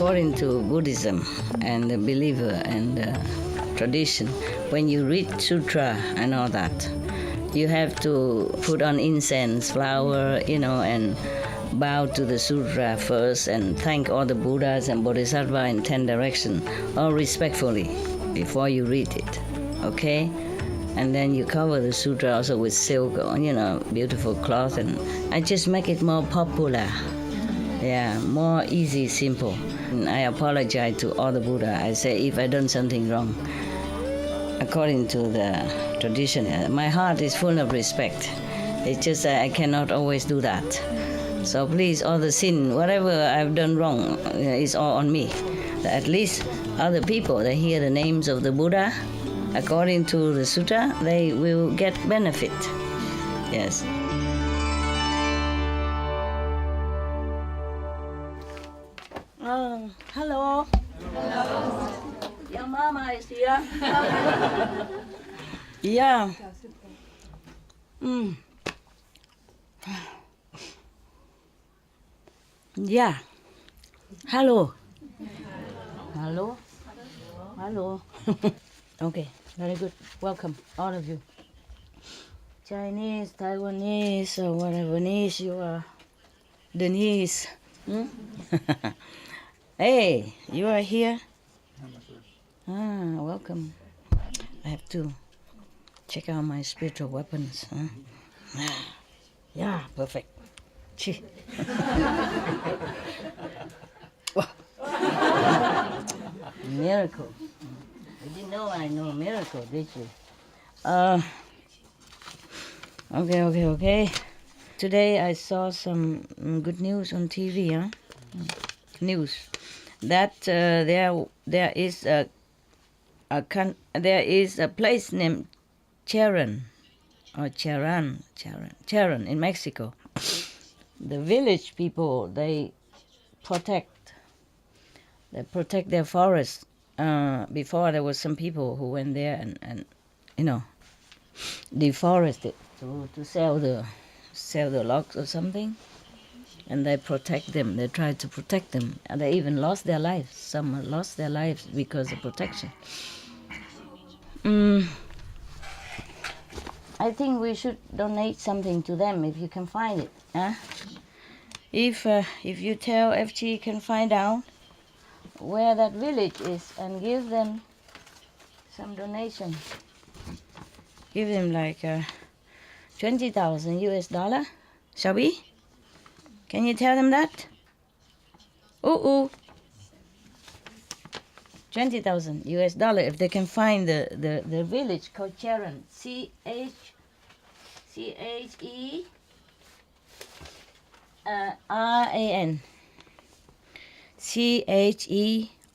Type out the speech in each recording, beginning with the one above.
according to Buddhism and the believer and the tradition, when you read sutra and all that, you have to put on incense, flower, and bow to the sutra first and thank all the Buddhas and Bodhisattvas in 10 directions, all respectfully, before you read it, okay? And then you cover the sutra also with silk, beautiful cloth, and I just make it more popular. Yeah, more easy, simple. And I apologize to all the Buddha. I say if I done something wrong, according to the tradition, my heart is full of respect. It's just that I cannot always do that. So please, all the sin, whatever I've done wrong, is all on me. At least other people, they hear the names of the Buddha, according to the sutra, they will get benefit. Yes. Hello. Hello. Your mama is here. Yeah. Yeah. Hello. Hello. Hello. Okay, very good. Welcome, all of you. Chinese, Taiwanese, or whateverese you are. Denise. Hey, you are here? Welcome. I have to check out my spiritual weapons. Yeah, perfect. Miracle. You didn't know I know a miracle, did you? Okay. Today I saw some good news on TV, News that there is a place named Charan in Mexico. The village people, they protect their forest. Before there was some people who went there and deforested to sell the logs or something, and they protect them. They try to protect them, and they even lost their lives. Some lost their lives because of protection. I think we should donate something to them if you can find it. If you tell FG can find out where that village is and give them some donation. Give them like $20,000 US. Shall we? Can you tell them that? $20,000 US if they can find the village called Charan. CHERAN.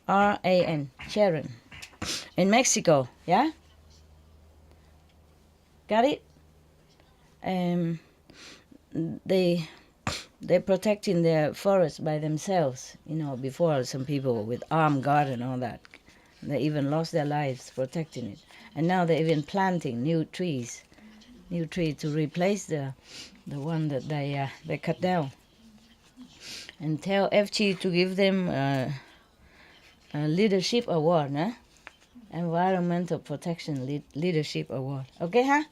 CHERAN. Charan. In Mexico, yeah? Got it? They're protecting their forest by themselves. Before some people with armed guard and all that, they even lost their lives protecting it. And now they're even planting new trees to replace the one that they cut down. And tell FG to give them a leadership award, Environmental Protection Leadership Award. Okay,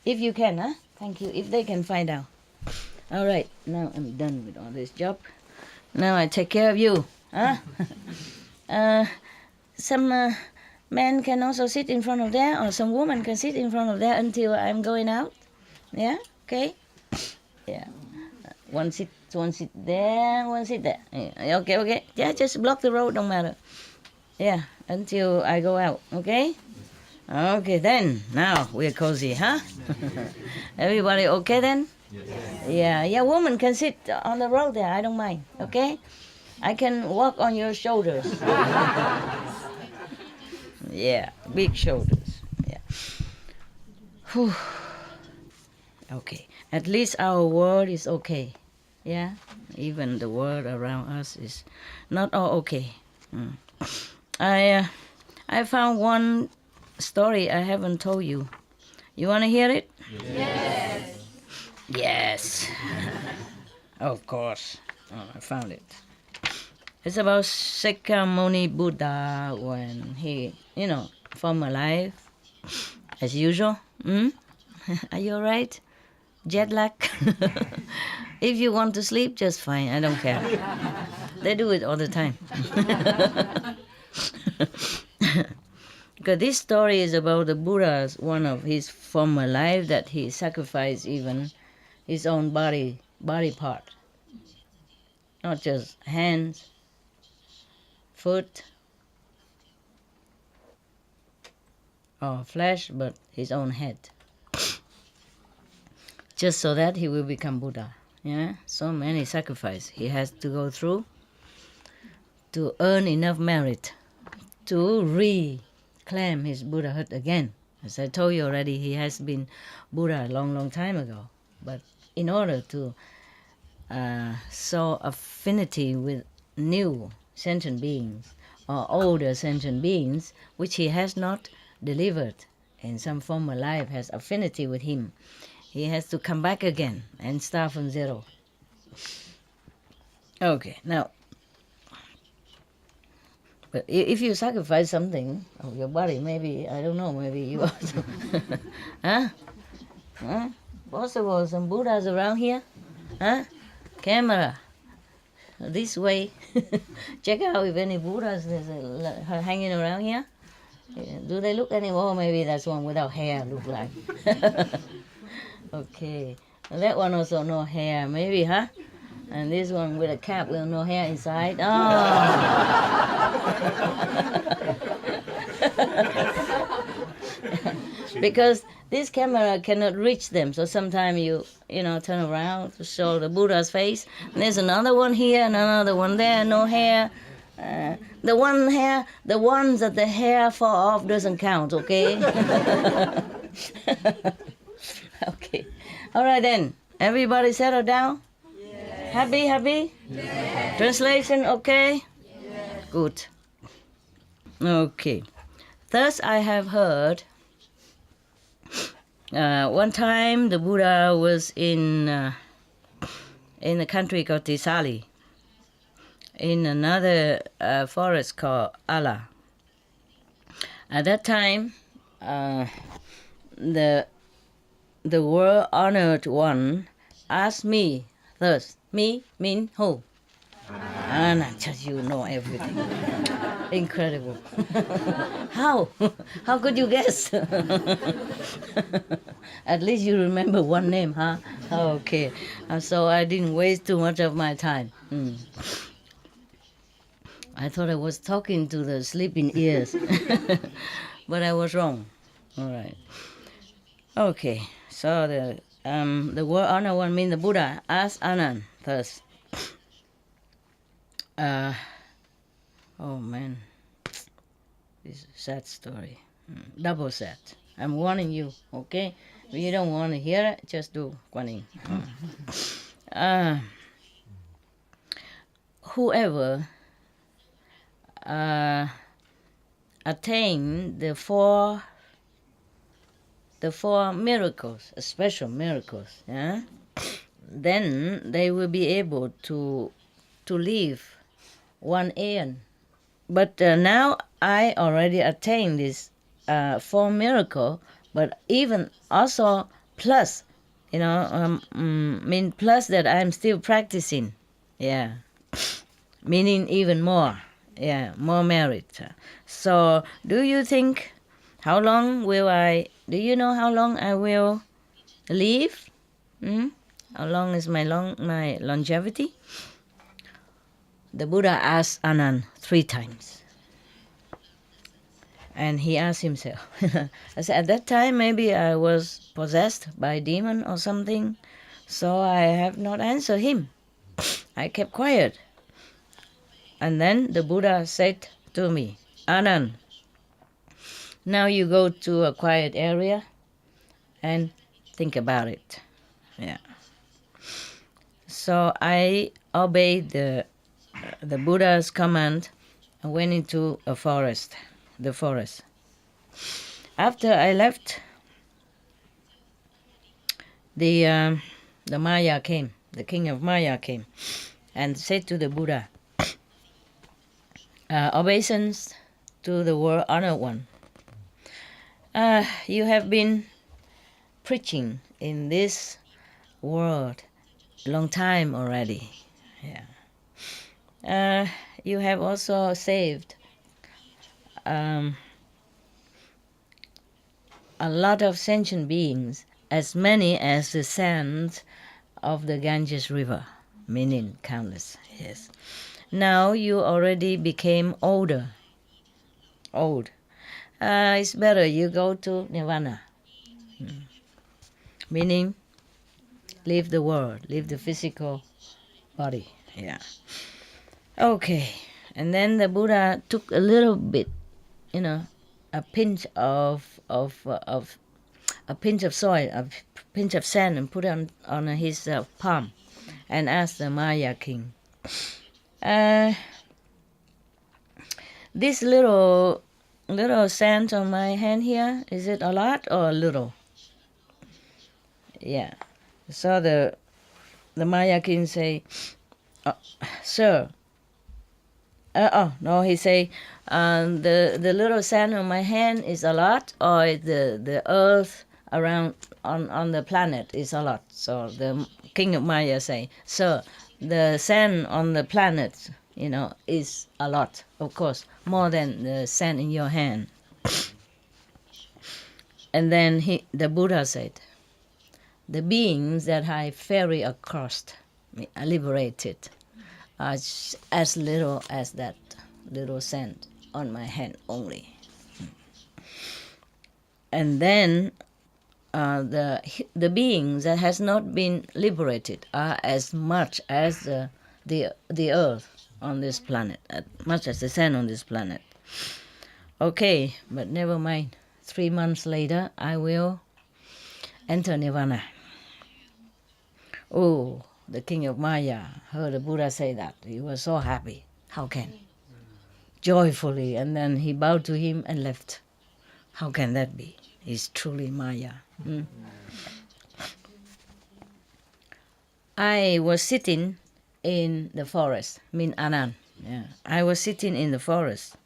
If you can, Thank you. If they can find out. All right, now I'm done with all this job. Now I take care of you, Some men can also sit in front of there, or some woman can sit in front of there until I'm going out. Yeah, okay? Yeah. One sit there, one sit there. Yeah, okay. Yeah, just block the road, don't matter. Yeah, until I go out, okay? Okay, then. Now we're cozy, Everybody okay then? Yes. Yeah, woman can sit on the road there, I don't mind, okay? I can walk on your shoulders. Yeah, big shoulders, yeah. Whew. Okay, at least our world is okay, yeah? Even the world around us is not all okay. I found one story I haven't told you. You want to hear it? Yes. Yes. Of course. I found it. It's about Sakyamuni Buddha when he, former life, as usual. Are you all right? Jet lag? If you want to sleep, just fine. I don't care. They do it all the time. Because this story is about the Buddha's one of his former life that he sacrificed even his own body part, not just hands, foot, or flesh, but his own head, just so that he will become Buddha. Yeah, so many sacrifices he has to go through to earn enough merit to reclaim his Buddhahood again. As I told you already, he has been Buddha a long, long time ago. But in order to show affinity with new sentient beings or older sentient beings, which he has not delivered in some former life, has affinity with him, he has to come back again and start from zero. Okay, now, but if you sacrifice something of your body, maybe, I don't know, maybe you also... Huh? Possible, some Buddhas around here? Huh? Camera. This way. Check out if any Buddhas hanging around here. Do they look anymore? Maybe that's one without hair look like. Okay. That one also no hair, maybe, huh? And this one with a cap with no hair inside. Because this camera cannot reach them, so sometimes you turn around to show the Buddha's face. And there's another one here and another one there, no hair. The ones that the hair fall off doesn't count, okay? Okay. All right then. Everybody settle down? Yes. Happy? Yes. Translation, okay? Yes. Good. Okay. Thus I have heard, one time the Buddha was in a country called Tisali, in another forest called Ala. At that time, the world-honored one asked me, thus, me mean who? And just you know everything. Incredible. How? How could you guess? At least you remember one name, huh? Okay. So I didn't waste too much of my time. I thought I was talking to the sleeping ears. But I was wrong. All right. Okay. So the word honor one means the Buddha asked Anand first. Oh man, this is a sad story. Double sad. I'm warning you, okay? If you don't want to hear it, just do Guan Yin. Whoever attain the four miracles, special miracles, yeah, then they will be able to live one aeon. But now I already attained this four miracle, but even also plus, mean plus that I'm still practicing, yeah, meaning even more, yeah, more merit. So do you think, how long will do you know how long I will live? How long is my longevity? The Buddha asked Anand 3 times. And he asked himself. I said, at that time, maybe I was possessed by a demon or something, so I have not answered him. I kept quiet. And then the Buddha said to me, Anand, now you go to a quiet area and think about it. Yeah. So I obeyed the Buddha's command and went into the forest. After I left, the Maya came, the king of Maya came, and said to the Buddha, obeisance to the world honored one. You have been preaching in this world a long time already. Yeah. You have also saved a lot of sentient beings, as many as the sands of the Ganges River, meaning countless. Yes. Now you already became old. It's better you go to Nirvana, meaning leave the world, leave the physical body. Yeah. Okay. And then the Buddha took a little bit, a pinch of a pinch of soil, a pinch of sand, and put it on his palm, and asked the Maya king, this little sand on my hand here, is it a lot or a little? Yeah. So the Maya king say, sir. No, he say, the little sand on my hand is a lot, or the earth around on the planet is a lot. So the king of Maya say, sir, the sand on the planet, is a lot, of course, more than the sand in your hand. And then the Buddha said, the beings that I ferry across, liberated, are as little as that little sand on my hand only. And then the beings that has not been liberated are as much as the earth on this planet, as much as the sand on this planet. Okay, but never mind. 3 months later, I will enter Nirvana. Oh, the king of Maya heard the Buddha say that. He was so happy. How can? Joyfully, and then he bowed to him and left. How can that be? He's truly Maya. I was sitting in the forest, Anand. Yeah. I was sitting in the forest,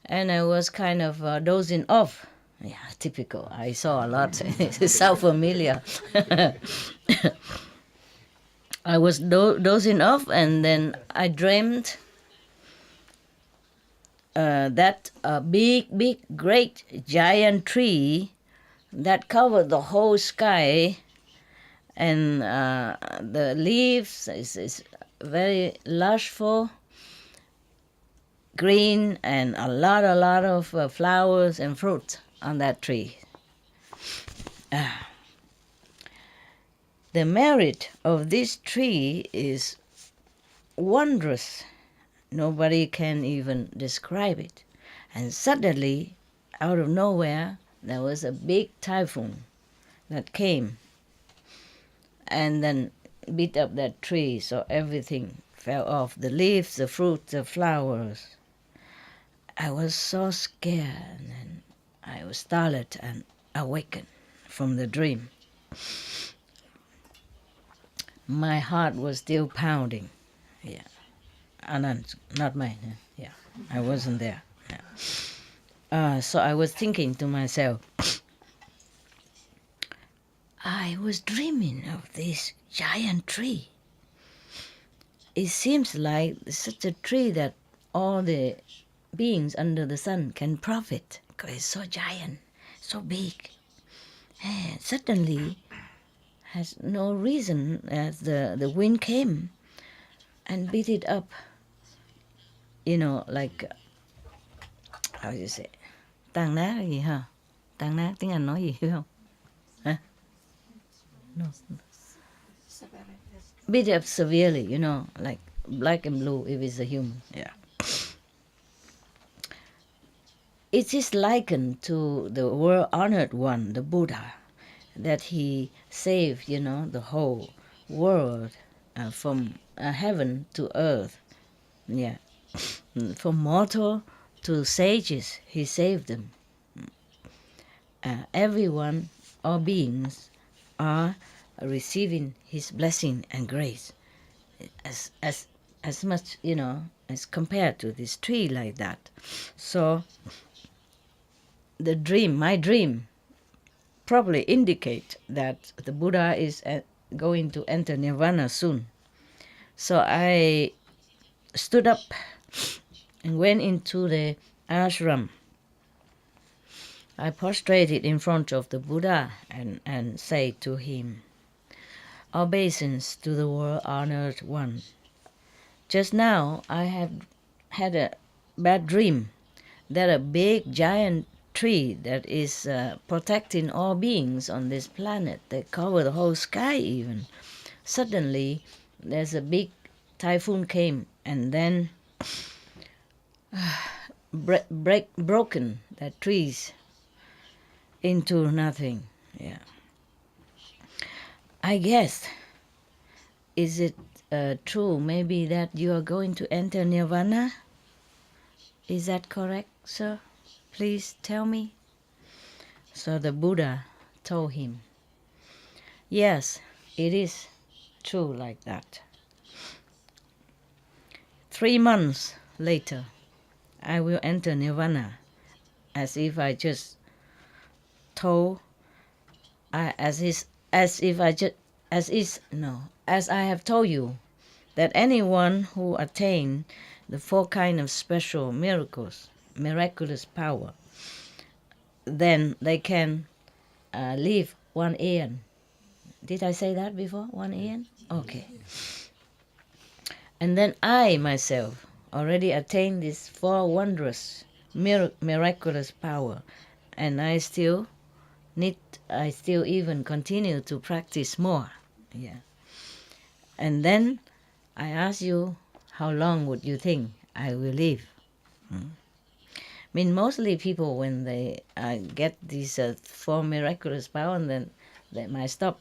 and I was kind of dozing off. Yeah, typical. I saw a lot. It's so familiar. I was dozing off, and then I dreamed that a big, great, giant tree that covered the whole sky, and the leaves is very lushful, green, and a lot of flowers and fruit on that tree. The merit of this tree is wondrous. Nobody can even describe it. And suddenly, out of nowhere, there was a big typhoon that came and then beat up that tree, so everything fell off, the leaves, the fruit, the flowers. I was so scared, and I was startled and awakened from the dream. My heart was still pounding. Yeah. Anand, not mine. Yeah. I wasn't there. Yeah. So I was thinking to myself, I was dreaming of this giant tree. It seems like such a tree that all the beings under the sun can profit, because it's so giant, so big. And suddenly, has no reason, as the wind came and beat it up, like, how do you say, tàn nát cái gì hả? Tàn nát tiếng Anh nói gì hiểu không? Hả? No. Beat up severely, like black and blue if it's a human. Yeah. It is likened to the world-honored one, the Buddha, that he saved, the whole world from heaven to earth. Yeah. From mortal to sages, he saved them. Everyone, all beings, are receiving his blessing and grace as as much, as compared to this tree like that. So my dream, probably indicate that the Buddha is going to enter nirvana soon. So I stood up and went into the ashram. I prostrated in front of the Buddha and said to him, "Obeisance to the world-honored one. Just now I have had a bad dream that a big giant tree that is protecting all beings on this planet, that cover the whole sky even. Suddenly there's a big typhoon came and then broken that trees into nothing." Yeah. I guess, is it true maybe that you are going to enter nirvana? Is that correct, sir? Please tell me. So the Buddha told him, yes, it is true like that. 3 months later, I will enter nirvana, as if I just told, as I have told you, that anyone who attained the 4 kind of special miraculous power, then they can live 1 eon. Did I say that before? 1 eon? Okay. And then I myself already attained this 4 wondrous miraculous power, and I still even continue to practice more. Yeah. And then I ask you, how long would you think I will live? I mean, mostly people, when they get these 4 miraculous power, and then they might stop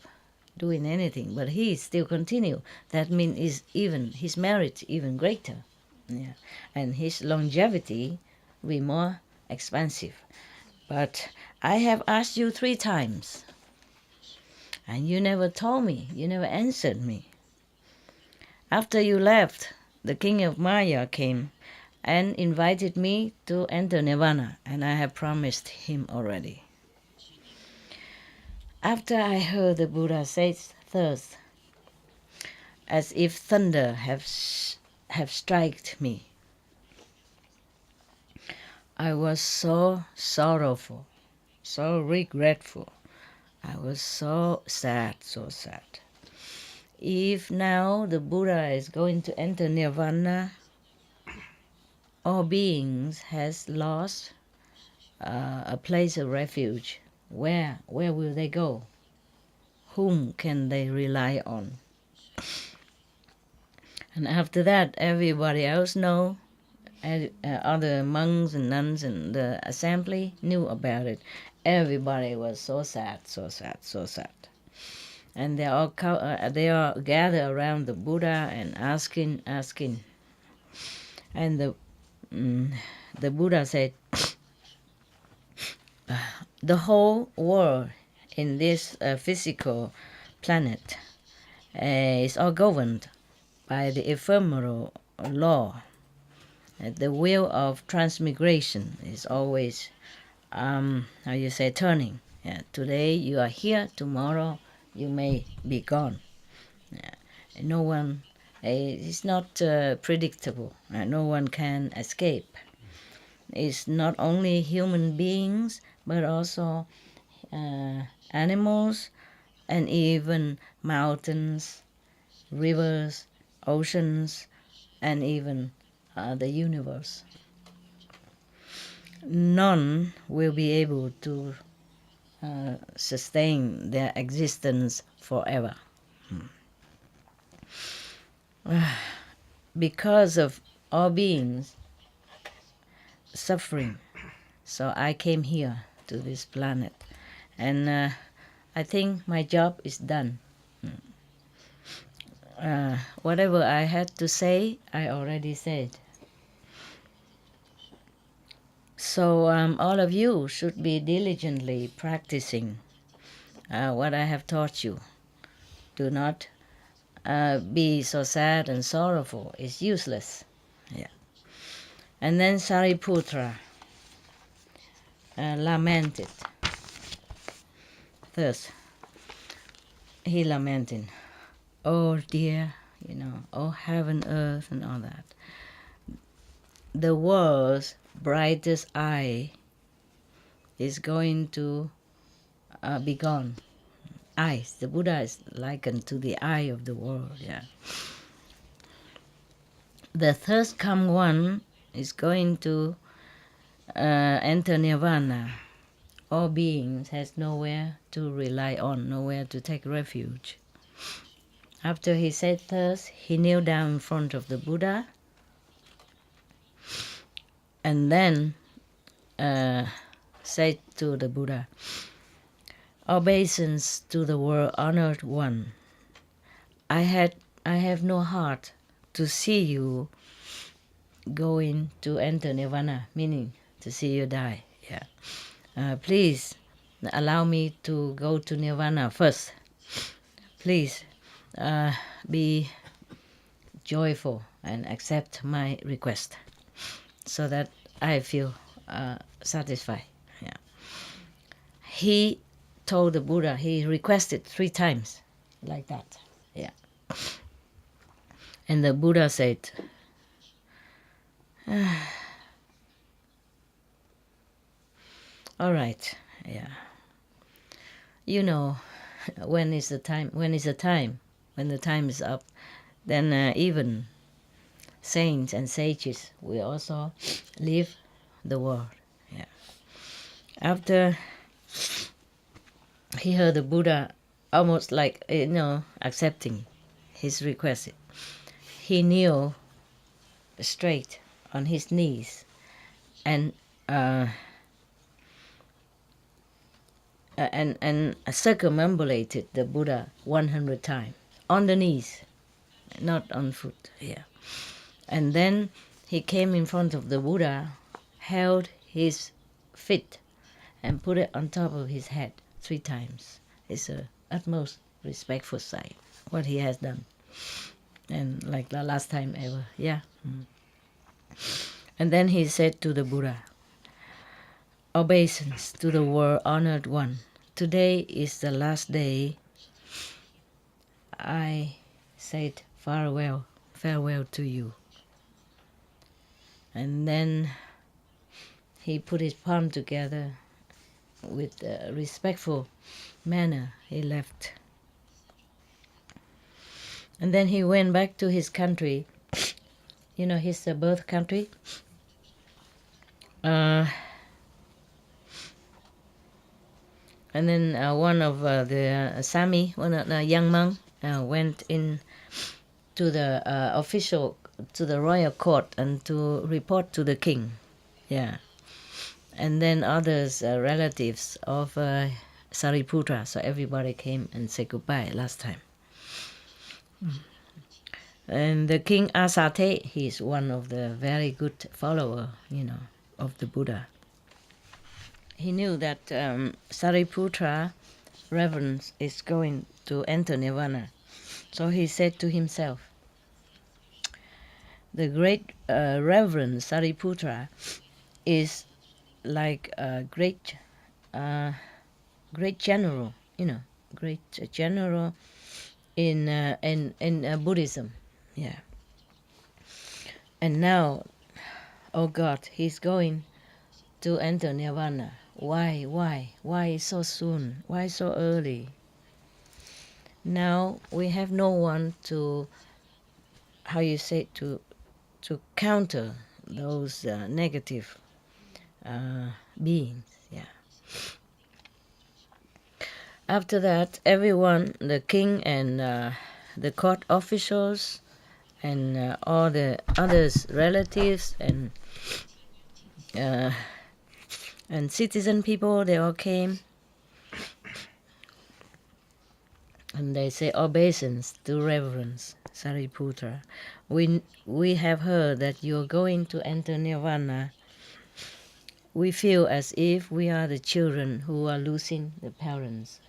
doing anything. But he still continue. That means his merit even greater. Yeah. And his longevity will be more expansive. But I have asked you 3 times, and you never told me, you never answered me. After you left, the king of Maya came and invited me to enter nirvana, and I have promised him already. After I heard the Buddha say thus, as if thunder have struck me, I was so sorrowful, so regretful. I was so sad. If now the Buddha is going to enter nirvana, all beings has lost a place of refuge. Where will they go? Whom can they rely on? And after that, everybody else know. Other monks and nuns in the assembly knew about it. Everybody was so sad. And they all gathered around the Buddha and asking. And the Buddha said, the whole world in this physical planet is all governed by the ephemeral law. The wheel of transmigration is always, turning. Yeah, today you are here, tomorrow you may be gone. Yeah. No one, it's not predictable. No one can escape. It's not only human beings, but also animals, and even mountains, rivers, oceans, and even the universe. None will be able to sustain their existence forever. Because of all beings suffering, so I came here to this planet, and I think my job is done. Whatever I had to say, I already said. So all of you should be diligently practicing what I have taught you. Do not be so sad and sorrowful. It's useless. Yeah. And then Sariputra lamented. Thus, he lamented, oh dear, oh heaven, earth, and all that. The world's brightest eye is going to be gone. Eyes. The Buddha is likened to the eye of the world. Yeah. The thirst come one is going to enter nirvana. All beings has nowhere to rely on, nowhere to take refuge. After he said thus, he kneeled down in front of the Buddha and then said to the Buddha, obeisance to the world honored one. I have no heart to see you going to enter nirvana, meaning to see you die. Yeah. Please allow me to go to nirvana first. Please be joyful and accept my request so that I feel satisfied. Yeah. He told the Buddha, he requested 3 times like that. Yeah. And the Buddha said, all right, yeah. When is the time? When the time is up, then even saints and sages will also leave the world. Yeah. After he heard the Buddha almost like, accepting his request, he kneeled straight on his knees and circumambulated the Buddha 100 times on the knees, not on foot. Yeah. And then he came in front of the Buddha, held his feet, and put it on top of his head 3 times. It's a utmost respectful sign what he has done, and like the last time ever. Yeah. And then he said to the Buddha, obeisance to the world honored one. Today is the last day. I said farewell to you. And then he put his palm together with a respectful manner. He left. And then he went back to his country, his birth country. And then one of the Sami, one of the young monk, went in to the to the royal court and to report to the king. Yeah. And then others, relatives of Sariputra, so everybody came and said goodbye last time. And the king Asate, he's one of the very good follower, of the Buddha. He knew that Sariputra reverence is going to enter nirvana. So he said to himself, the great Reverend Sariputra is like a great general, great general in Buddhism. Yeah. And now, oh God, he's going to enter nirvana. Why so soon? Why so early? Now we have no one to, to counter those negative beings. Yeah. After that, everyone, the king and the court officials and all the others, relatives and citizen people, they all came. And they say obeisance to reverence Sariputra. We have heard that you're going to enter nirvana. We feel as if we are the children who are losing the parents,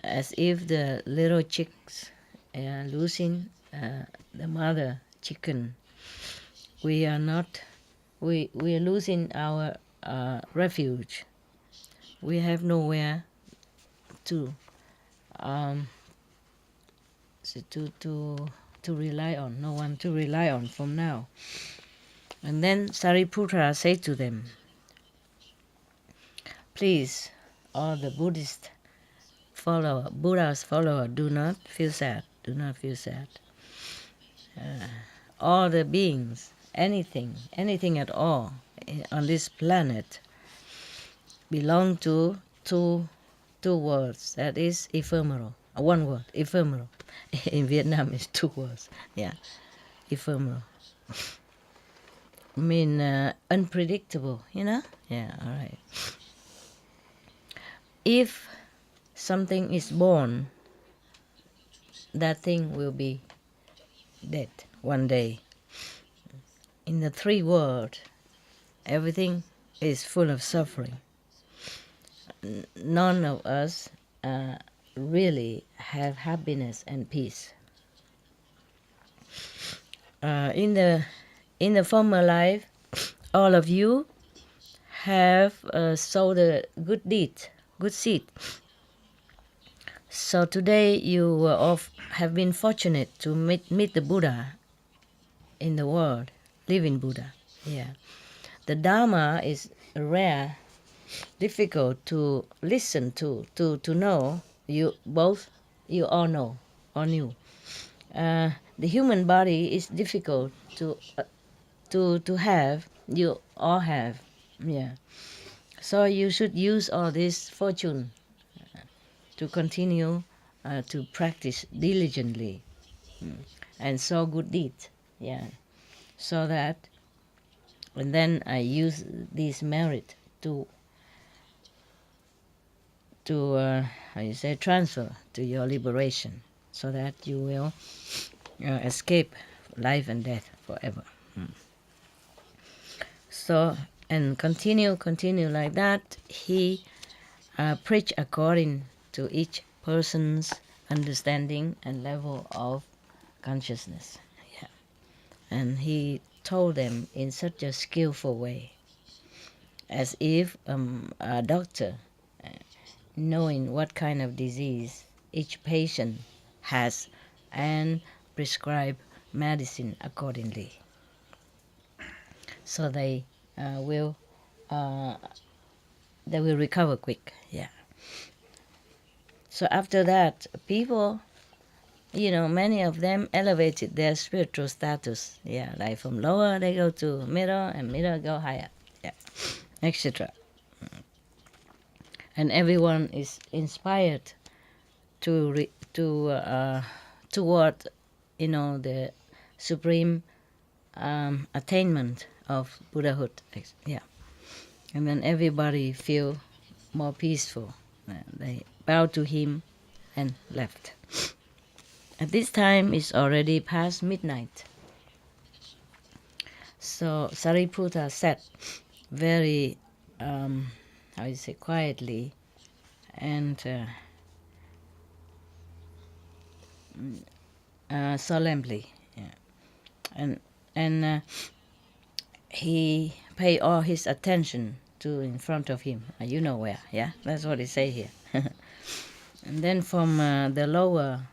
as if the little chicks losing the mother chicken. We are not. We are losing our refuge. We have nowhere to to rely on. No one to rely on from now. And then Sariputra said to them, "Please, all the Buddhist Buddha's follower, do not feel sad. Do not feel sad. All the beings, anything at all on this planet belong to two words. That is ephemeral. One word, ephemeral. In Vietnam, it's two words. Yeah, ephemeral. I mean, unpredictable. Yeah. All right. If something is born, that thing will be dead one day. In the three worlds, everything is full of suffering. None of us really have happiness and peace. In the former life, all of you have sowed a good seed. So today you have been fortunate to meet the Buddha in the world, living Buddha. Yeah, the Dharma is rare, difficult to listen to know. You all know or knew. The human body is difficult to have. You all have. Yeah. So you should use all this fortune to continue to practice diligently and sow good deeds. Yeah. So that, and then I use this merit to transfer to your liberation, so that you will escape life and death forever. So, and continue like that. He preached according to each person's understanding and level of consciousness. Yeah. And he told them in such a skillful way, as if a doctor, knowing what kind of disease each patient has, and prescribe medicine accordingly, so they will recover quick. Yeah. So after that, people, many of them elevated their spiritual status. Yeah, like from lower they go to middle, and middle go higher. Yeah, etc. And everyone is inspired toward the supreme attainment of Buddhahood. Yeah, and then everybody feel more peaceful. They bowed to him and left. At this time, it's already past midnight. So Sariputta sat very, quietly, and solemnly. Yeah. And he paid all his attention to in front of him. You know where, yeah? That's what he say here. And then from the lower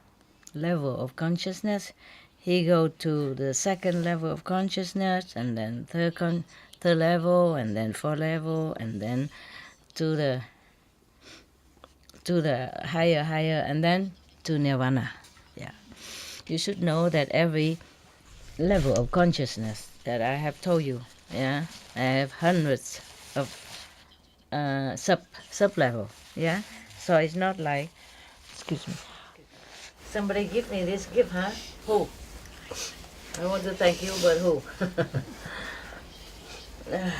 level of consciousness, he go to the second level of consciousness, and then third level, and then fourth level, and then to the higher, and then to nirvana. Yeah, you should know that every level of consciousness that I have told you, yeah, I have hundreds of sub level. Yeah, so it's not like, excuse me, somebody give me this gift, huh? Who? I want to thank you, but who? Yeah.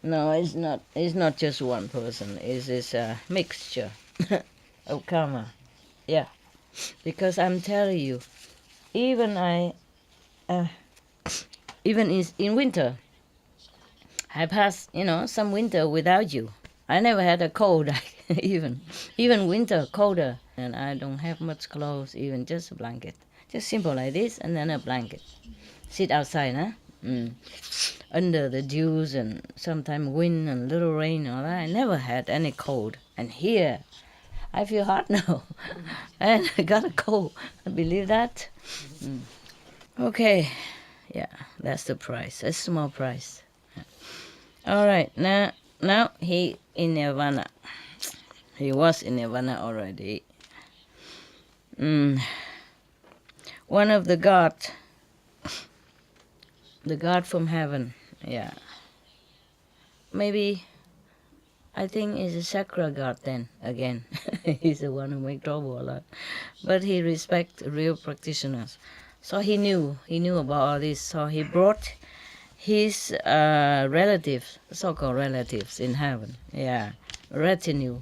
No, it's not. It's not just one person. It's a mixture of karma. Yeah, because I'm telling you, even in winter, I passed some winter without you. I never had a cold. even winter colder And I don't have much clothes, even just a blanket. Just simple like this, and then a blanket. Sit outside, huh? Under the dews and sometimes wind and little rain and all that. I never had any cold. And here, I feel hot now. And I got a cold. Believe that? Okay. Yeah, that's the price. A small price. All right. Now he in Nirvana. He was in Nirvana already. One of the god from heaven, yeah. Maybe, I think he's a chakra god then, again. He's the one who make trouble a lot. But he respect real practitioners. So he knew about all this. So he brought his relatives, so-called relatives in heaven, yeah, retinue,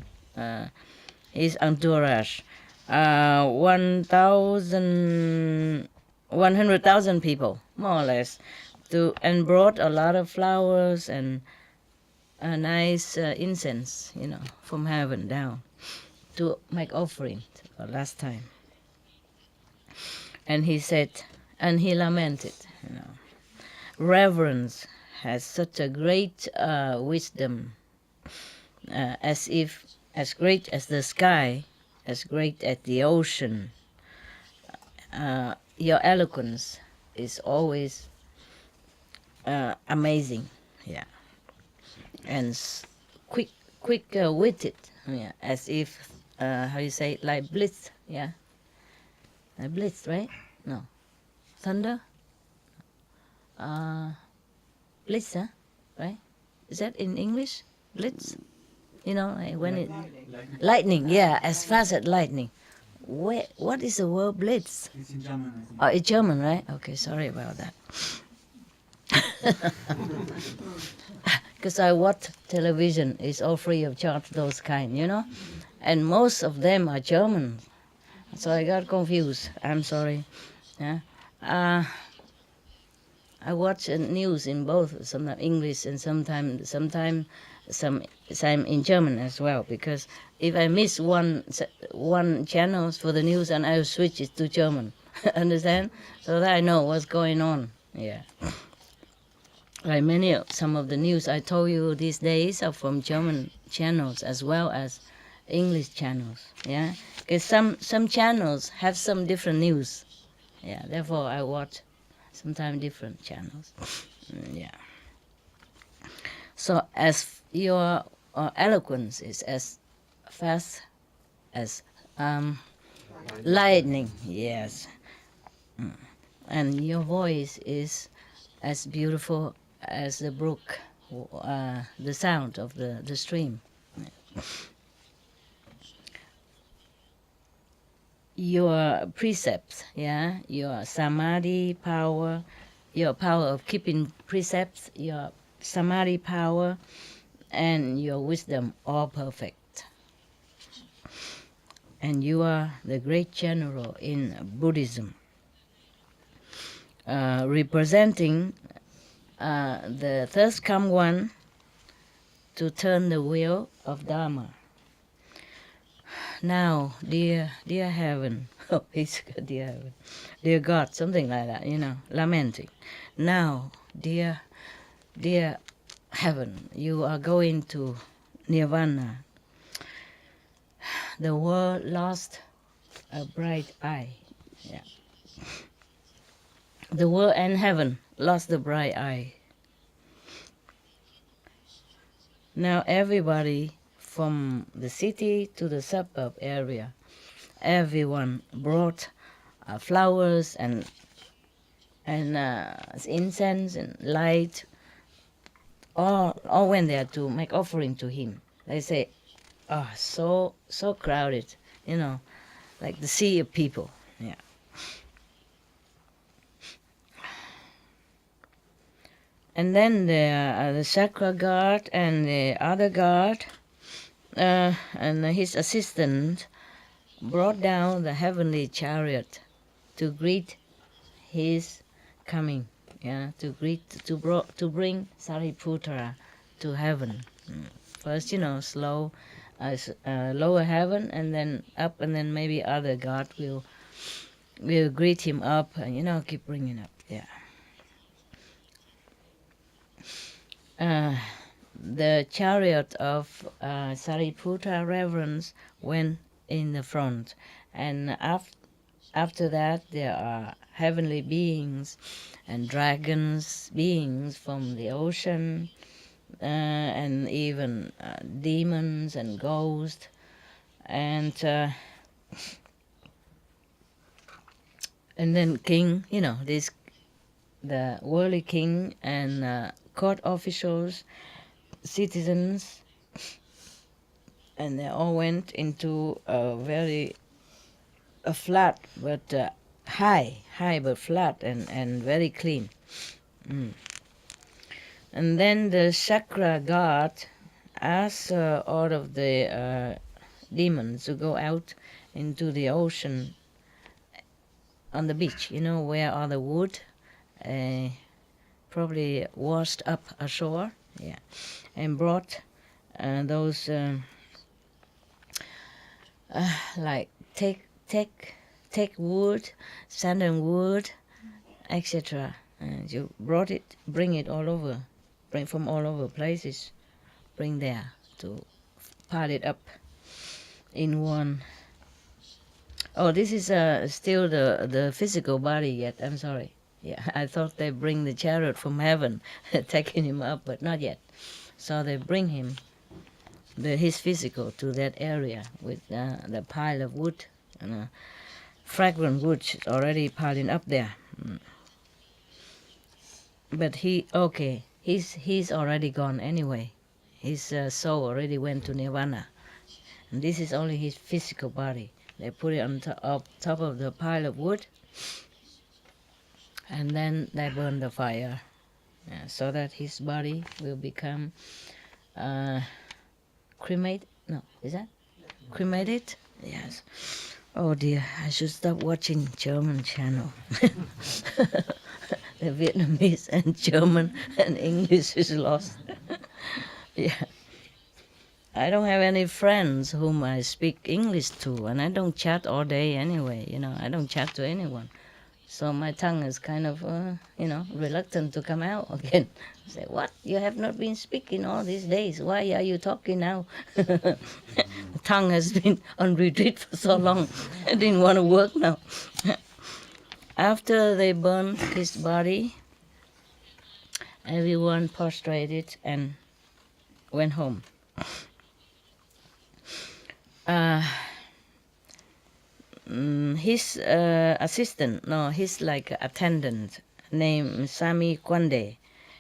his entourage, 100,000 people, more or less, and brought a lot of flowers and a nice incense, from heaven down to make offering last time. And he said, and he lamented, reverence has such a great wisdom, as great as the sky, as great as the ocean. Your eloquence is always amazing, yeah, and quick witted, yeah, as if how you say, like blitz, yeah, like blitz, right? No, thunder, blitz, huh? Right? Is that in English? Blitz, like when it lightning, yeah, as fast as lightning. What is the word blitz? It's in German, I think. Oh, it's German, right? Okay, sorry about that. Because I watch television, it's all free of charge, those kind, and most of them are German, so I got confused. I'm sorry. Yeah, I watch news in both, sometimes English and sometimes some in German as well, because if I miss one channel for the news, and I will switch it to German. Understand? So that I know what's going on. Yeah. Like some of the news I told you these days are from German channels as well as English channels. Yeah, because some channels have some different news. Yeah, therefore I watch sometimes different channels. Yeah. So as your eloquence is as fast as lightning, yes, and your voice is as beautiful as the brook, the sound of the stream. Your precepts, yeah, your samadhi power, your power of keeping precepts, your samadhi power, and your wisdom, all perfect. And you are the great general in Buddhism, representing the thirst come one to turn the wheel of Dharma. Now, dear heaven, oh, he's dear heaven, dear God, something like that, lamenting. Now, dear heaven, you are going to Nirvana. The world lost a bright eye. Yeah. The world and heaven lost the bright eye. Now everybody from the city to the suburb area, everyone brought flowers and incense and light. All went there to make offering to him. They say, "Oh, so crowded, like the sea of people." Yeah. And then the chakra guard and the other guard and his assistant brought down the heavenly chariot to greet his coming. Yeah, to bring Sariputra to heaven. First, slow as lower heaven, and then up, and then maybe other god will greet him up, and keep bringing up. Yeah. The chariot of Sariputra reverence went in the front, and after that there are heavenly beings and dragons, beings from the ocean, and even demons and ghosts, and then king, the worldly king, and court officials, citizens, and they all went into a flat but high but flat and very clean. And then the chakra god asked all of the demons to go out into the ocean on the beach, where all the wood probably washed up ashore, and brought those like take wood, sandalwood, etc. And you bring it all over, bring from all over places, bring there to pile it up in one. Oh, this is still the physical body yet. I'm sorry. Yeah, I thought they bring the chariot from heaven, taking him up, but not yet. So they bring him, his physical, to that area with the pile of wood and fragrant wood already piling up there. But he's already gone anyway. His soul already went to nirvana, and this is only his physical body. They put it on top of the pile of wood, and then they burn the fire, so that his body will become cremated. No, is that cremated? Yes. Oh dear, I should stop watching German channel. The Vietnamese and German and English is lost. Yeah. I don't have any friends whom I speak English to, and I don't chat all day anyway. I don't chat to anyone. So my tongue is kind of, reluctant to come out again. Say, what? You have not been speaking all these days. Why are you talking now? Tongue has been on retreat for so long. I didn't want to work now. After they burned his body, everyone prostrated and went home. His his attendant named Sami Kwande,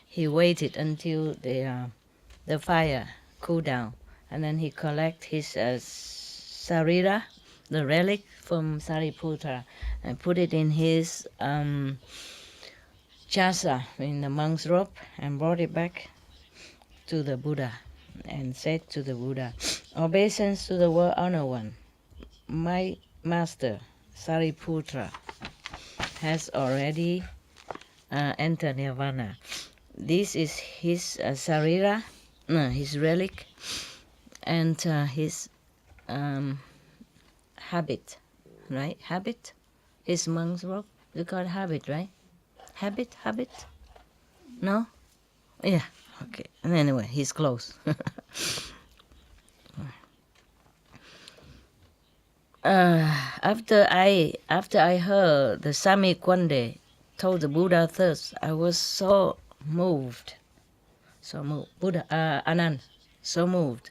he waited until the fire cooled down, and then he collect his sarira, the relic from Sariputra, and put it in his chasa, in the monk's robe, and brought it back to the Buddha, and said to the Buddha, "Obeisance to the World Honor One. My master, Sariputra, has already entered nirvana. This is his sarira, his relic, and his habit, right? Habit? His monk's robe? You call it habit, right? Habit? No? Yeah, okay. And anyway, he's close. After I heard the Sami Kwande told the Buddha thus, I was so moved. Buddha Anand, so moved.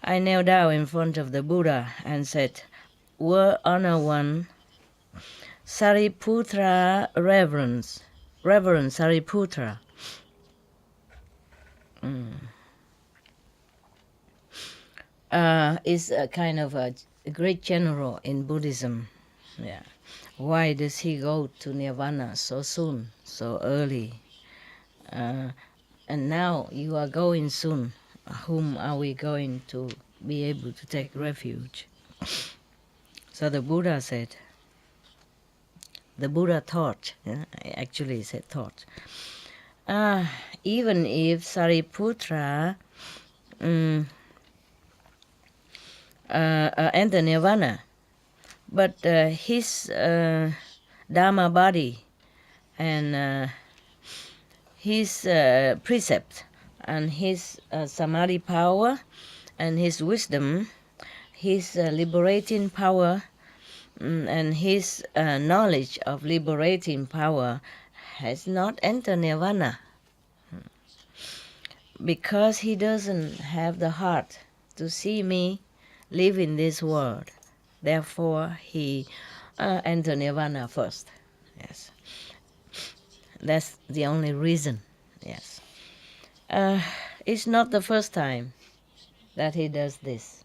I knelt down in front of the Buddha and said, "World Honor One, Sariputra reverence Sariputra." Is a kind of a great general in Buddhism. Yeah. Why does he go to nirvana so soon, so early? And now you are going soon. Whom are we going to be able to take refuge? So the Buddha said, the Buddha thought, actually said thought, even if Sariputra enter nirvana. But his dharma body and his precept and his samadhi power and his wisdom, his liberating power, and his knowledge of liberating power has not entered nirvana because he doesn't have the heart to see me live in this world. Therefore, he entered nirvana first. Yes, that's the only reason. Yes, it's not the first time that he does this.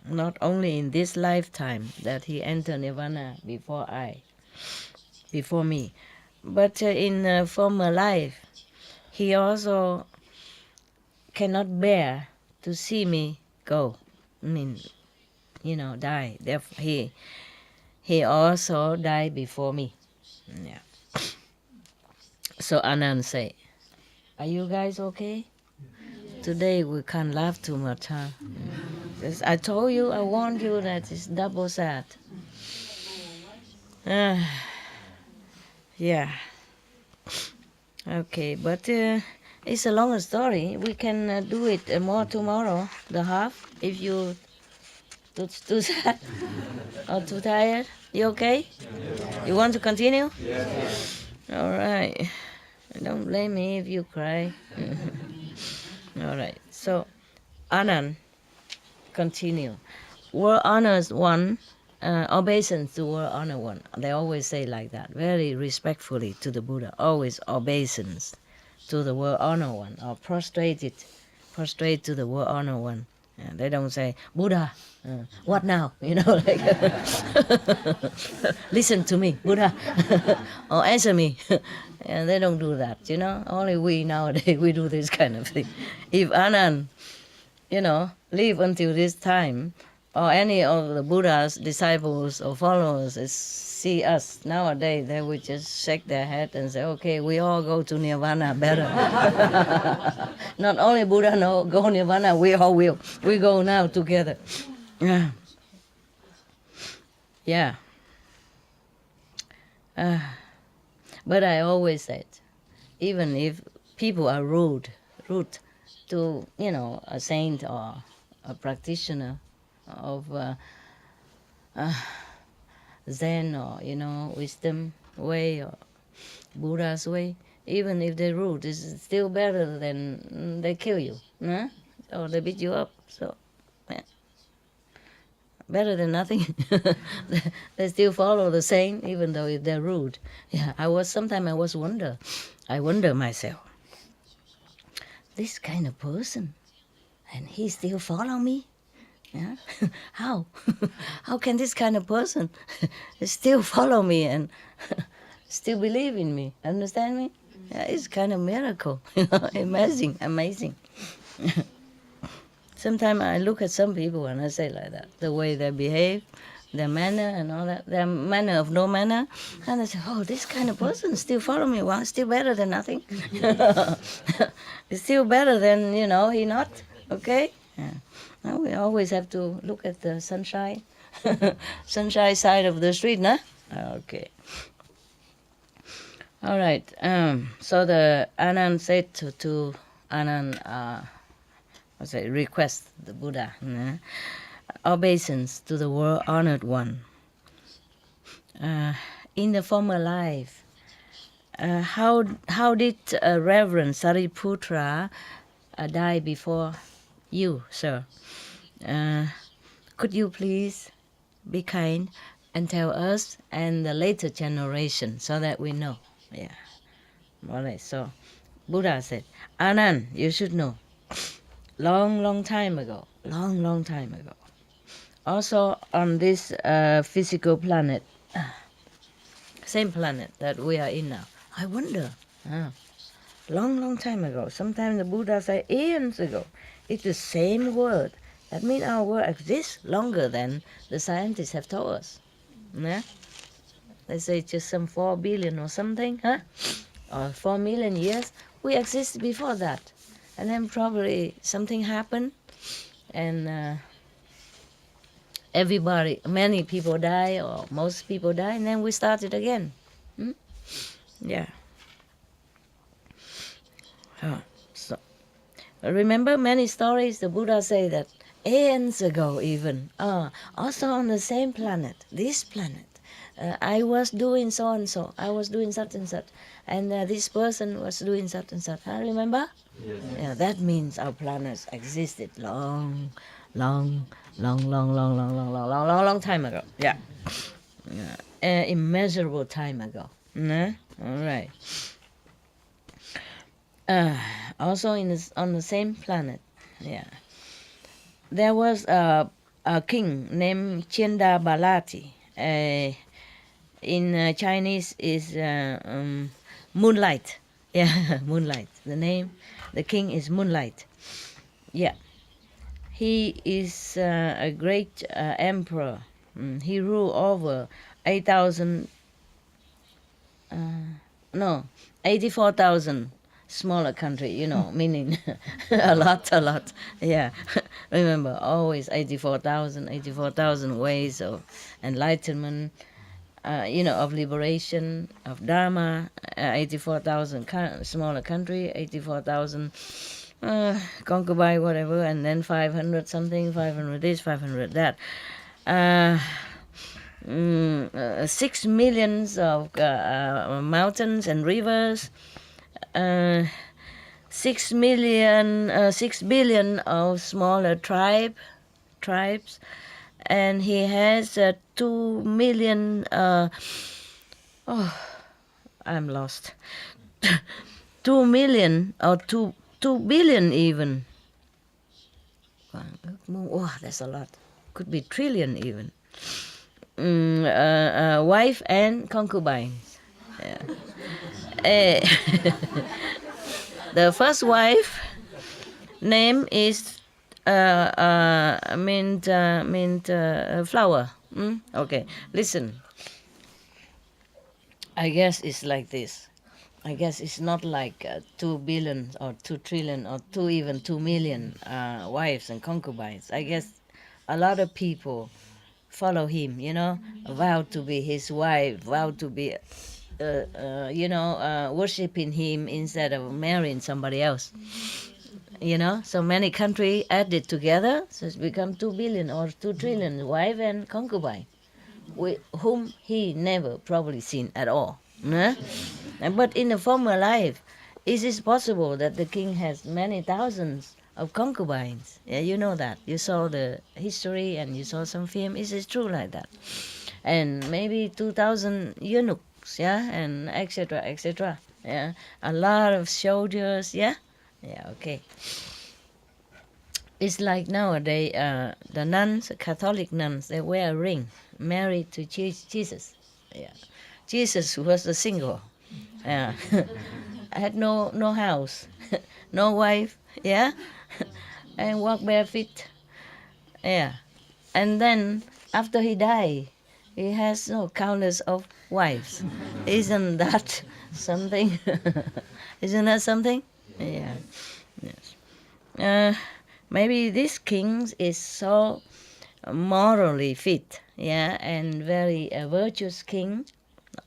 Not only in this lifetime that he entered nirvana before me, but in former life, he also cannot bear to see me go. I mean, die. Therefore, he also died before me. Yeah. So Anand say, "Are you guys okay? Today we can't laugh too much, huh? Yes, I told you, I warned you that it's double sad." Yeah. Okay, but it's a longer story. We can do it more tomorrow, the half, if you too sad or too tired. You okay? You want to continue? All right. Don't blame me if you cry. All right. So, Anand, continue. World honors one, obeisance to world honor one. They always say like that, very respectfully to the Buddha. Always obeisance to the world honor one, or prostrate to the world honor one. Yeah, they don't say, "Buddha, what now?" Like listen to me, Buddha, or answer me. And they don't do that, Only we nowadays, we do this kind of thing. If Anand, live until this time, or any of the Buddha's disciples or followers see us nowadays, they would just shake their head and say, "Okay, we all go to nirvana better." Not only Buddha go nirvana, we all will. We go now together. Yeah. Yeah. But I always said, even if people are rude to, a saint or a practitioner of Zen or, wisdom way or Buddha's way, even if they're rude, it's still better than they kill you, huh? Or they beat you up. So, yeah. Better than nothing. They still follow the same, even though if they're rude. Yeah, I wonder myself, this kind of person, and he still follow me? Yeah, how? How can this kind of person still follow me and still believe in me? Understand me? Yeah, it's kind of miracle. Amazing. Sometimes I look at some people and I say like that, the way they behave, their manner and all that, their manner of no manner, and I say, "Oh, this kind of person still follow me. Well, it's still better than nothing." It's still better than, he not, okay? Yeah. Well, we always have to look at the sunshine side of the street, nah? Okay. All right. So the Anand said to Anand, request the Buddha, obeisance to the world honored one. In the former life, how did Reverend Sariputra die before you, sir? Could you please be kind and tell us and the later generation so that we know? Yeah. All right. So Buddha said, "Anand, you should know. Long time ago. Also on this physical planet, same planet that we are in now. I wonder, long time ago. Sometimes the Buddha said eons ago. It's the same word. That means our world exists longer than the scientists have told us. Yeah? They say just some 4 billion or something, huh? Or 4 million years. We exist before that. And then probably something happened and many people die, or most people die, and then we start it again. Yeah. So remember many stories the Buddha say that aeons ago even, also on the same planet, this planet, I was doing so and so, I was doing such and such, and this person was doing such and such. I remember? Yes. Yeah, that means our planets existed long, long, long, long, long, long, long, long, long, long, long time ago. Yeah. Immeasurable time ago. All right. Also on the same planet, yeah, there was a king named Chenda Balati. In Chinese is Moonlight. Yeah, Moonlight. The king is Moonlight. Yeah, he is a great emperor. He ruled over 8,000. No, 84,000 smaller country, meaning a lot. Yeah. Remember, always 84,000 ways of enlightenment, of liberation, of Dharma, 84,000 smaller country, 84,000 concubine, whatever, and then 500 something, 500 this, 500 that. 6 millions of mountains and rivers, 6 billion of smaller tribes, and he has 2 million. I'm lost. 2 million or 2 billion even. Oh, that's a lot. Could be trillion even. Wife and concubines. Yeah. The first wife name is flower. Okay, listen. I guess it's like this. I guess it's not like 2 billion or 2 trillion or 2 million wives and concubines. I guess a lot of people follow him, vow to be his wife, vow to be, worshiping him instead of marrying somebody else. So many countries added together, so it's become 2 billion or 2 trillion wife and concubine, whom he never probably seen at all. But in a former life, is it possible that the king has many thousands of concubines? Yeah, you know that. You saw the history and you saw some film. Is it true like that? And maybe 2,000 eunuchs, yeah, and etc. Yeah, a lot of soldiers, yeah. Yeah, okay. It's like nowadays, the nuns, Catholic nuns, they wear a ring, married to Jesus. Yeah, Jesus was a single. Yeah, had no house, no wife. Yeah, and walk barefoot. Yeah, and then after he died, he has countless of wives. Isn't that something? Isn't that something? Yeah. Yes. Maybe this king is so morally fit, yeah, and very virtuous king.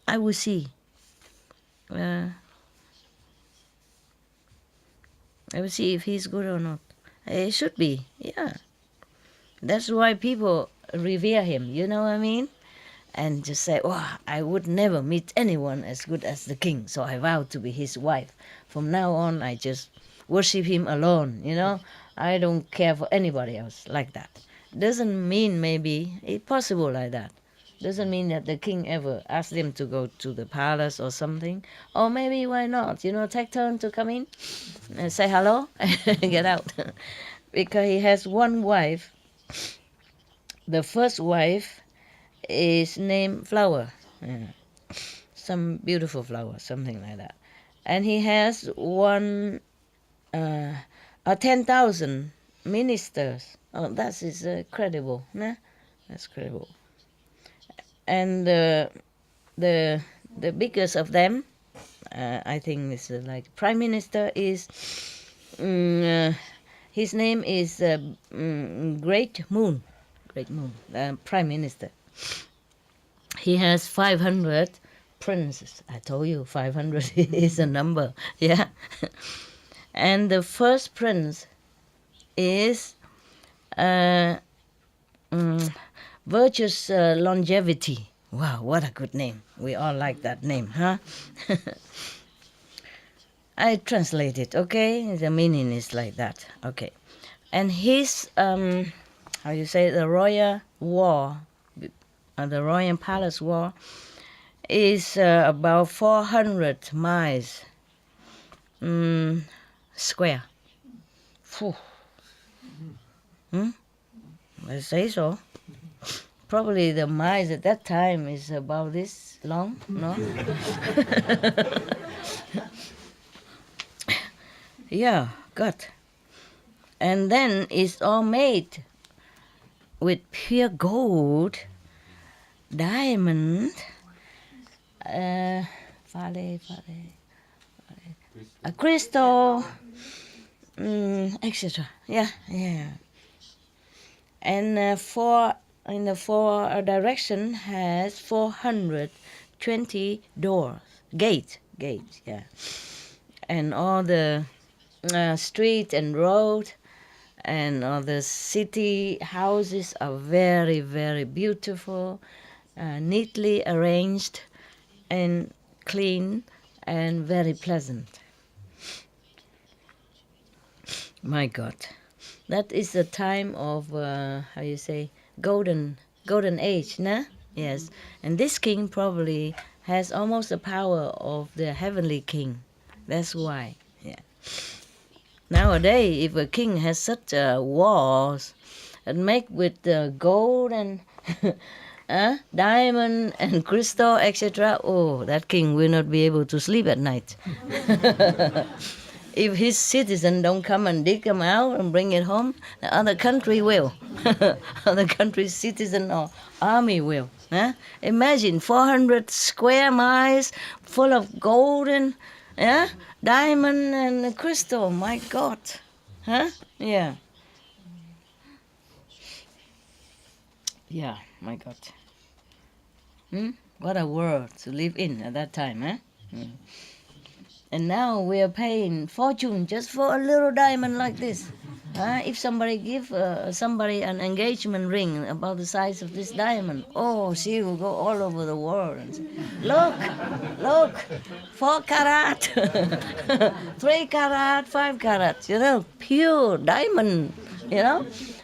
I will see. I will see if he's good or not. It should be, yeah. That's why people revere him, you know what I mean? And just say, oh, I would never meet anyone as good as the king, so I vow to be his wife. From now on, I just worship him alone, I don't care for anybody else like that. Doesn't mean maybe it's possible like that. Doesn't mean that the king ever asked them to go to the palace or something. Or maybe why not? Take turn to come in and say hello and get out. Because he has one wife. The first wife is named Flower. Yeah. Some beautiful flower, something like that. And he has 10,000 ministers. Oh, that is credible. Nah? That's credible. And the biggest of them, I think is like prime minister is, his name is Great Moon. Great Moon, Prime Minister. He has 500 princes. I told you 500 is a number, yeah. And the first prince is Virtuous Longevity. Wow, what a good name. We all like that name, huh? I translate it, okay? The meaning is like that, okay. And his, how you say, the royal wall, the royal palace wall, is about 400 miles square. Phew. I say so. Probably the miles at that time is about this long, no? Yeah, good. And then it's all made with pure gold, diamond, a crystal, etc. Yeah. And in the four direction has 420 doors, gate, yeah. And all the street and road and all the city houses are very, very beautiful, neatly arranged and clean and very pleasant. My God, that is the time of how you say, golden age, nah? Yes, and this king probably has almost the power of the heavenly king. That's why. Yeah. Nowadays, if a king has such walls and make with gold and diamond and crystal, etc., oh, that king will not be able to sleep at night. If his citizen don't come and dig them out and bring it home, the other country will. Other country's citizen or army will. Huh? Imagine 400 square miles full of gold and diamond and crystal. My God. Huh? Yeah. Yeah, my God. What a world to live in at that time, huh? And now we are paying fortune just for a little diamond like this. If somebody give somebody an engagement ring about the size of this diamond, oh, she will go all over the world and say, look, 4 carat, 3 carat, 5 carat, pure diamond,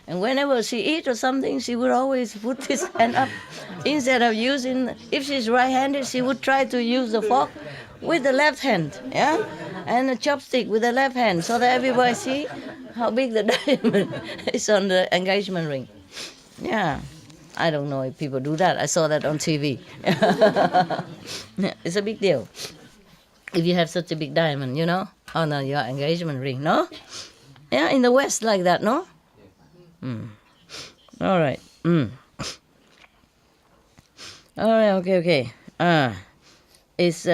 And whenever she eat or something, she would always put this hand up. Instead of using, if she's right-handed, she would try to use the fork with the left hand, yeah? And a chopstick with the left hand, so that everybody see how big the diamond is on the engagement ring. Yeah. I don't know if people do that. I saw that on TV. It's a big deal. If you have such a big diamond, on your engagement ring, no? Yeah, in the West like that, no? All right. All right, okay. It's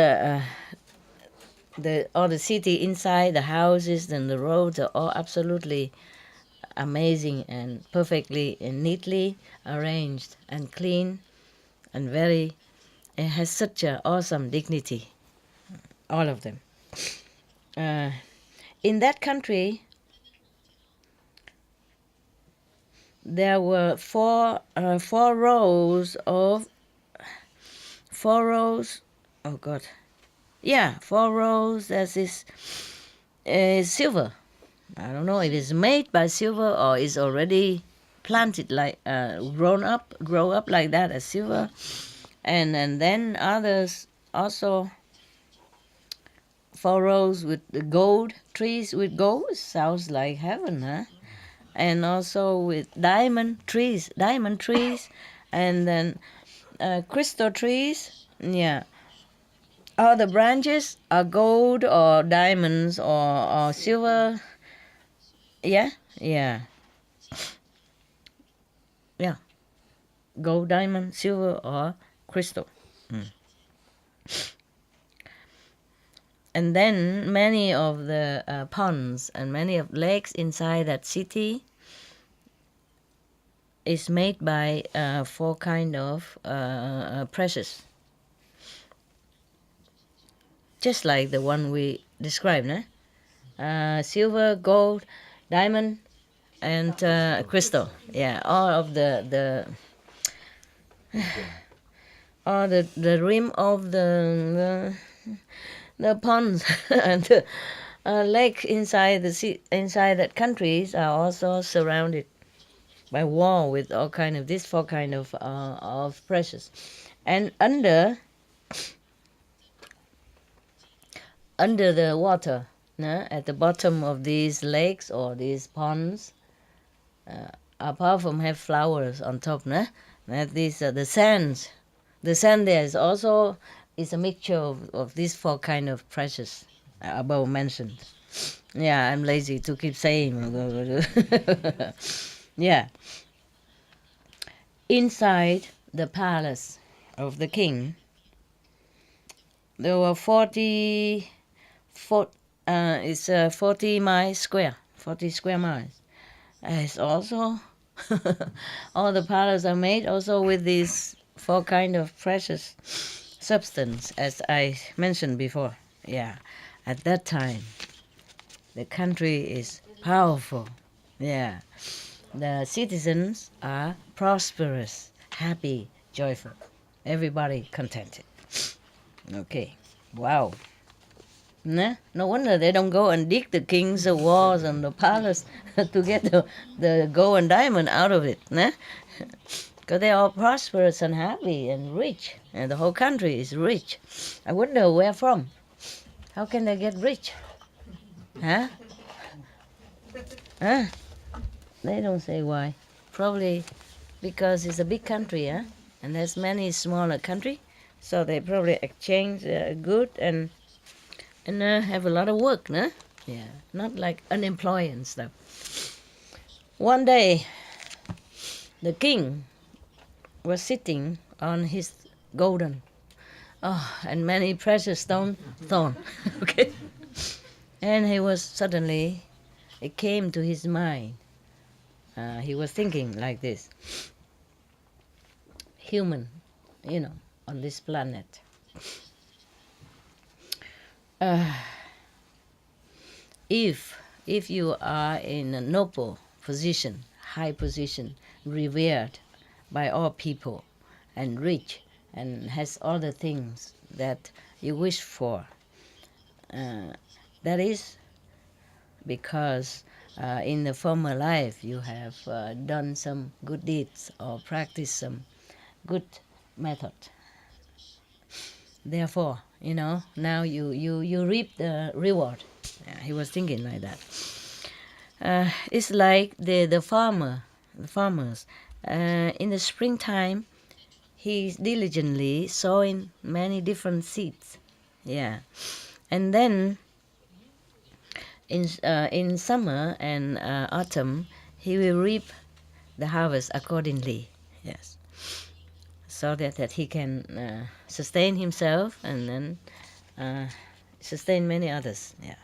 all the city inside, the houses and the roads are all absolutely amazing and perfectly and neatly arranged and clean and it has such an awesome dignity, all of them. In that country, there were four rows. Oh God. Yeah, 4 rows. That is silver. I don't know if it's made by silver or is already planted like grow up like that as silver, and then others also 4 rows with the gold trees with gold. Sounds like heaven, huh? And also with diamond trees, and then crystal trees. Yeah. All the branches are gold or diamonds or silver. Yeah. Gold, diamond, silver, or crystal. And then many of the ponds and many of lakes inside that city is made by four kind of precious, just like the one we described, silver, gold, diamond, and crystal. Yeah, all of all the rim of the ponds and the lake inside the sea, inside that countries are also surrounded by wall with all kind of these four kind of precious, and under the water, at the bottom of these lakes or these ponds, apart from have flowers on top, that these the sands. The sand there is also is a mixture of these four kind of precious above mentioned. Yeah, I'm lazy to keep saying. Yeah. Inside the palace of the king, there were 40 miles square, 40 square miles. It's also all the palaces are made also with these four kind of precious substance, as I mentioned before. Yeah, at that time, the country is powerful. Yeah, the citizens are prosperous, happy, joyful. Everybody contented. Okay, wow. Nah? No wonder they don't go and dig the king's walls and the palace to get the gold and diamond out of it. Because they're all prosperous and happy and rich, and the whole country is rich. I wonder where from. How can they get rich? Huh? Huh? They don't say why. Probably because it's a big country, and there's many smaller country, so they probably exchange good and have a lot of work, Yeah, not like unemployed and stuff. One day, the king was sitting on his golden, and many precious throne. Okay, and he was suddenly, it came to his mind. He was thinking like this: human, on this planet. If you are in a noble position, high position, revered by all people, and rich, and has all the things that you wish for, that is because in the former life you have done some good deeds or practiced some good method. Therefore, now you reap the reward. Yeah, he was thinking like that. It's like the farmers. In the springtime, he's diligently sowing many different seeds. Yeah, and then in summer and autumn, he will reap the harvest accordingly. Yes, so that he can sustain himself and then sustain many others. Yeah.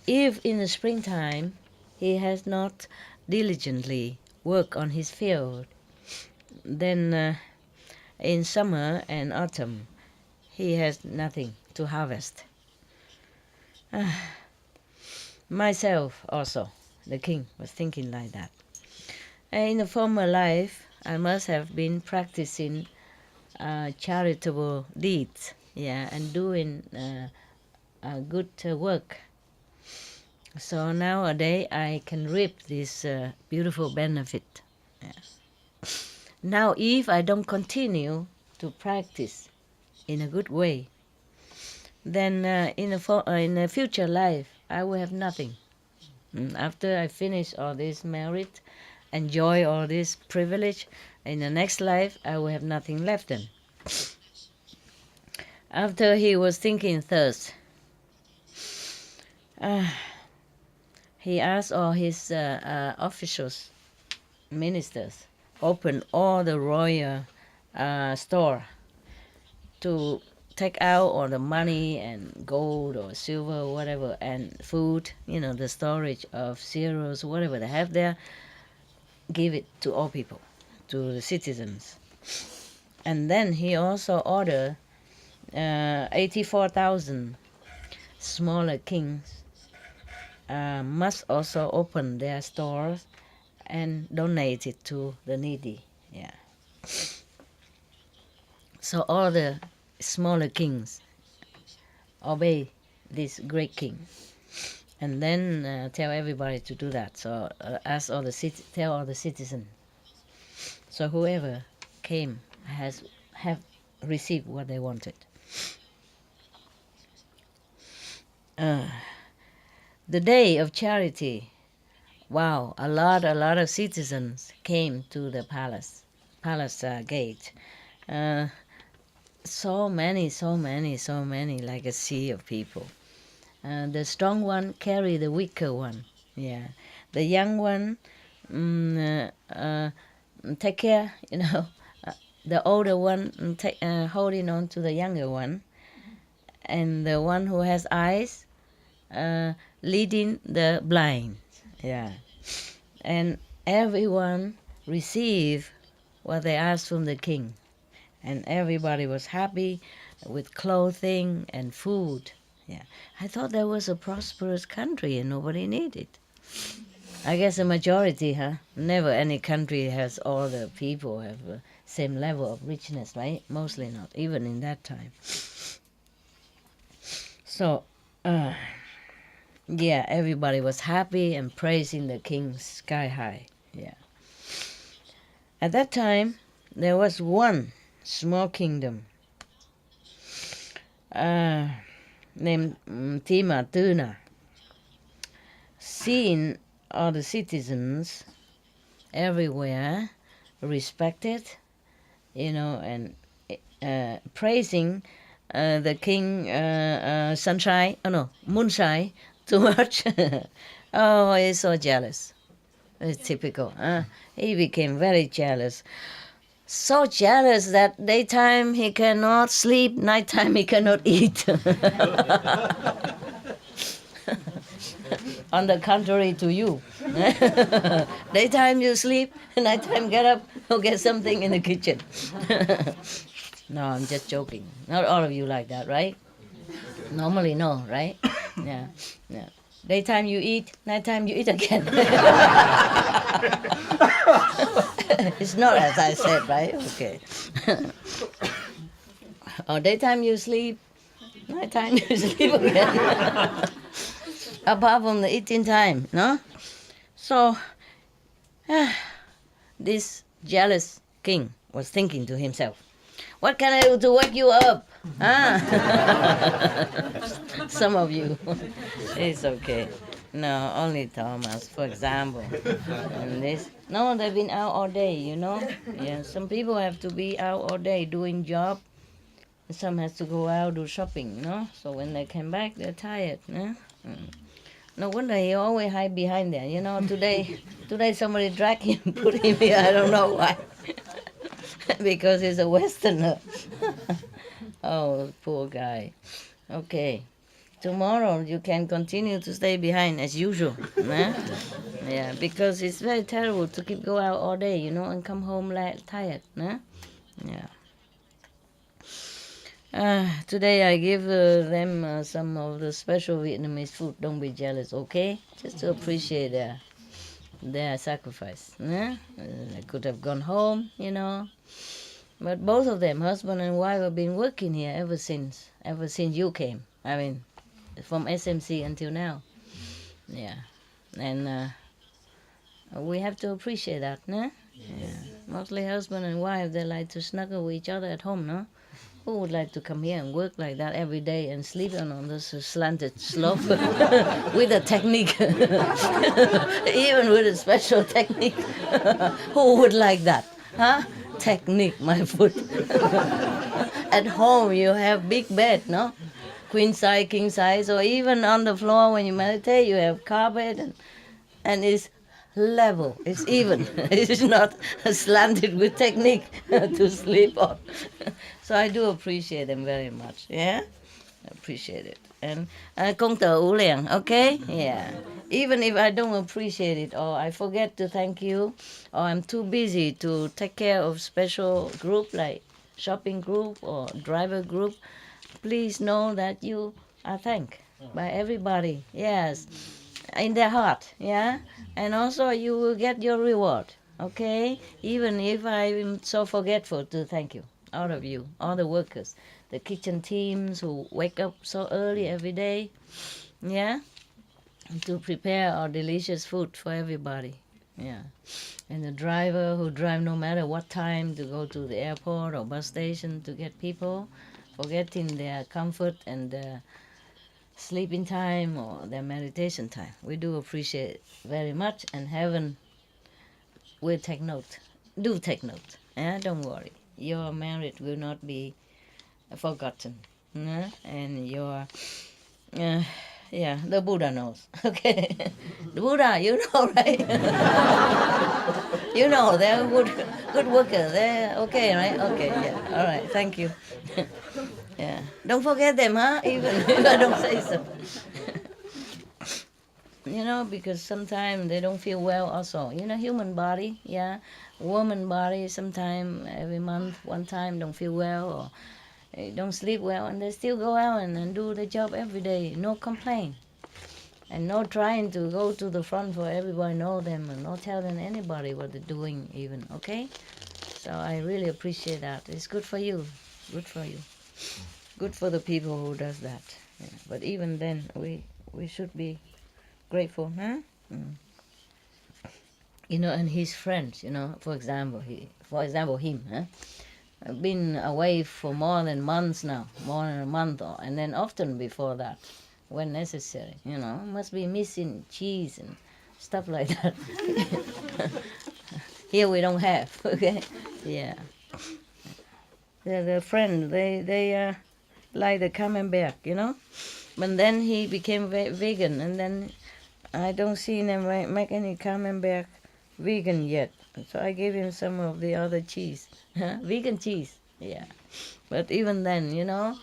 If in the springtime he has not diligently worked on his field, then in summer and autumn he has nothing to harvest. Myself also, the king was thinking like that. In the former life, I must have been practicing charitable deeds, and doing good work. So nowadays I can reap this beautiful benefit. Yeah. Now, if I don't continue to practice in a good way, then in a future life I will have nothing. After I finish all this merit, enjoy all this privilege, in the next life I will have nothing left then. After he was thinking thus, he asked all his officials, ministers, open all the royal store to take out all the money and gold or silver or whatever, and food, the storage of cereals, whatever they have there, give it to all people, to the citizens. And then he also ordered 84,000 smaller kings must also open their stores and donate it to the needy. Yeah. So all the smaller kings obey this great king, and then tell everybody to do that. So ask all the tell all the citizens. So whoever came have received what they wanted. The day of charity. Wow, a lot of citizens came to the palace gate. So many, like a sea of people. The strong one carry the weaker one. Yeah, the young one take care. The older one holding on to the younger one, and the one who has eyes leading the blind. Yeah, and everyone received what they asked from the king, and everybody was happy with clothing and food. Yeah, I thought that was a prosperous country and nobody needed. I guess a majority, huh? Never any country has all the people have the same level of richness, right? Mostly not, even in that time. So, yeah, everybody was happy and praising the king sky high. Yeah. At that time, there was one small kingdom named Tima Tuna. Seeing all the citizens everywhere respected, and praising the king moonshine too much. Oh, he's so jealous. It's typical. He became very jealous. So jealous that daytime he cannot sleep, nighttime he cannot eat. On the contrary to you. Daytime you sleep, nighttime get up, go get something in the kitchen. No, I'm just joking. Not all of you like that, right? Normally no, right? Yeah. Daytime you eat, nighttime you eat again. It's not as I said, right? Okay. Or daytime you sleep, nighttime you sleep again. Apart from the eating time, no? So, this jealous king was thinking to himself, what can I do to wake you up? Some of you, it's okay. No, only Thomas, for example. And this, no, they've been out all day, Yeah, some people have to be out all day doing job. Some has to go out do shopping, So when they come back, they're tired, No wonder he always hide behind there. Today somebody dragged him, put him here. I don't know why. Because he's a Westerner. Oh, poor guy. Okay. Tomorrow you can continue to stay behind as usual. Yeah, because it's very terrible to keep go out all day, and come home tired. Yeah. Today I give them some of the special Vietnamese food. Don't be jealous, okay? Just to appreciate their sacrifice. They could have gone home, But both of them, husband and wife, have been working here ever since you came. I mean, from SMC until now. Yeah. And we have to appreciate that, Yeah. Mostly husband and wife, they like to snuggle with each other at home, no? Who would like to come here and work like that every day and sleep on this slanted slope with a technique, even with a special technique? Who would like that? Huh? Technique, my foot. At home you have big bed, no? Queen size, king size, or even on the floor when you meditate you have carpet and it's level, it's even. It's not slanted with technique to sleep on. So I do appreciate them very much, yeah? I appreciate it. And công tử Ú Liang, okay? Yeah. Even if I don't appreciate it, or I forget to thank you, or I'm too busy to take care of special group like shopping group or driver group, please know that you are thanked by everybody. Yes, in their heart. Yeah, and also you will get your reward. Okay, even if I'm so forgetful to thank you, all of you, all the workers, the kitchen teams who wake up so early every day. Yeah, to prepare our delicious food for everybody. Yeah. And the driver who drive no matter what time to go to the airport or bus station to get people, forgetting their comfort and their sleeping time or their meditation time. We do appreciate it very much, and heaven will take note. Do take note. Yeah, don't worry. Your merit will not be forgotten. Yeah? And your yeah, the Buddha knows. Okay, the Buddha, you know, right? You know, they're good workers. They're okay, right? Okay, yeah, all right. Thank you. Yeah, don't forget them, huh? Even if I don't say so. You know, because sometimes they don't feel well. Also, you know, human body, yeah, woman body. Sometimes every month, one time, don't feel well or they don't sleep well, and they still go out and do the job every day. No complaint. And no trying to go to the front for everybody know them and not telling anybody what they're doing even, okay? So I really appreciate that. It's good for you. Good for you. Good for the people who does that. Yeah. But even then we should be grateful, huh? Mm. You know, and his friends, you know, for example, him, huh? I've been away for more than months now, more than a month, and then often before that, when necessary, you know, must be missing cheese and stuff like that. Here we don't have, okay? Yeah. The friend, they like the camembert, you know? But then he became vegan, and then I don't see them make any camembert vegan yet. So I gave him some of the other cheese. Vegan cheese, yeah. But even then, you know,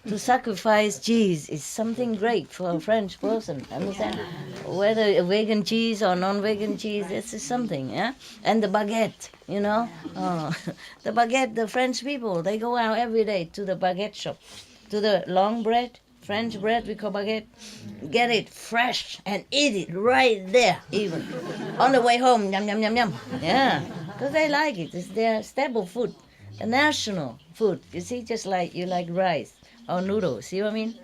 to sacrifice cheese is something great for a French person, understand? Whether a vegan cheese or non-vegan cheese, this is something, yeah? And the baguette, you know? Oh, the baguette, the French people, they go out every day to the baguette shop, to the long bread, French bread we call baguette, get it fresh and eat it right there even. On the way home, yum, yum, yum, yum. Yeah, because they like it. It's their staple food, a national food. You see, just like you like rice or noodles, see what I mean?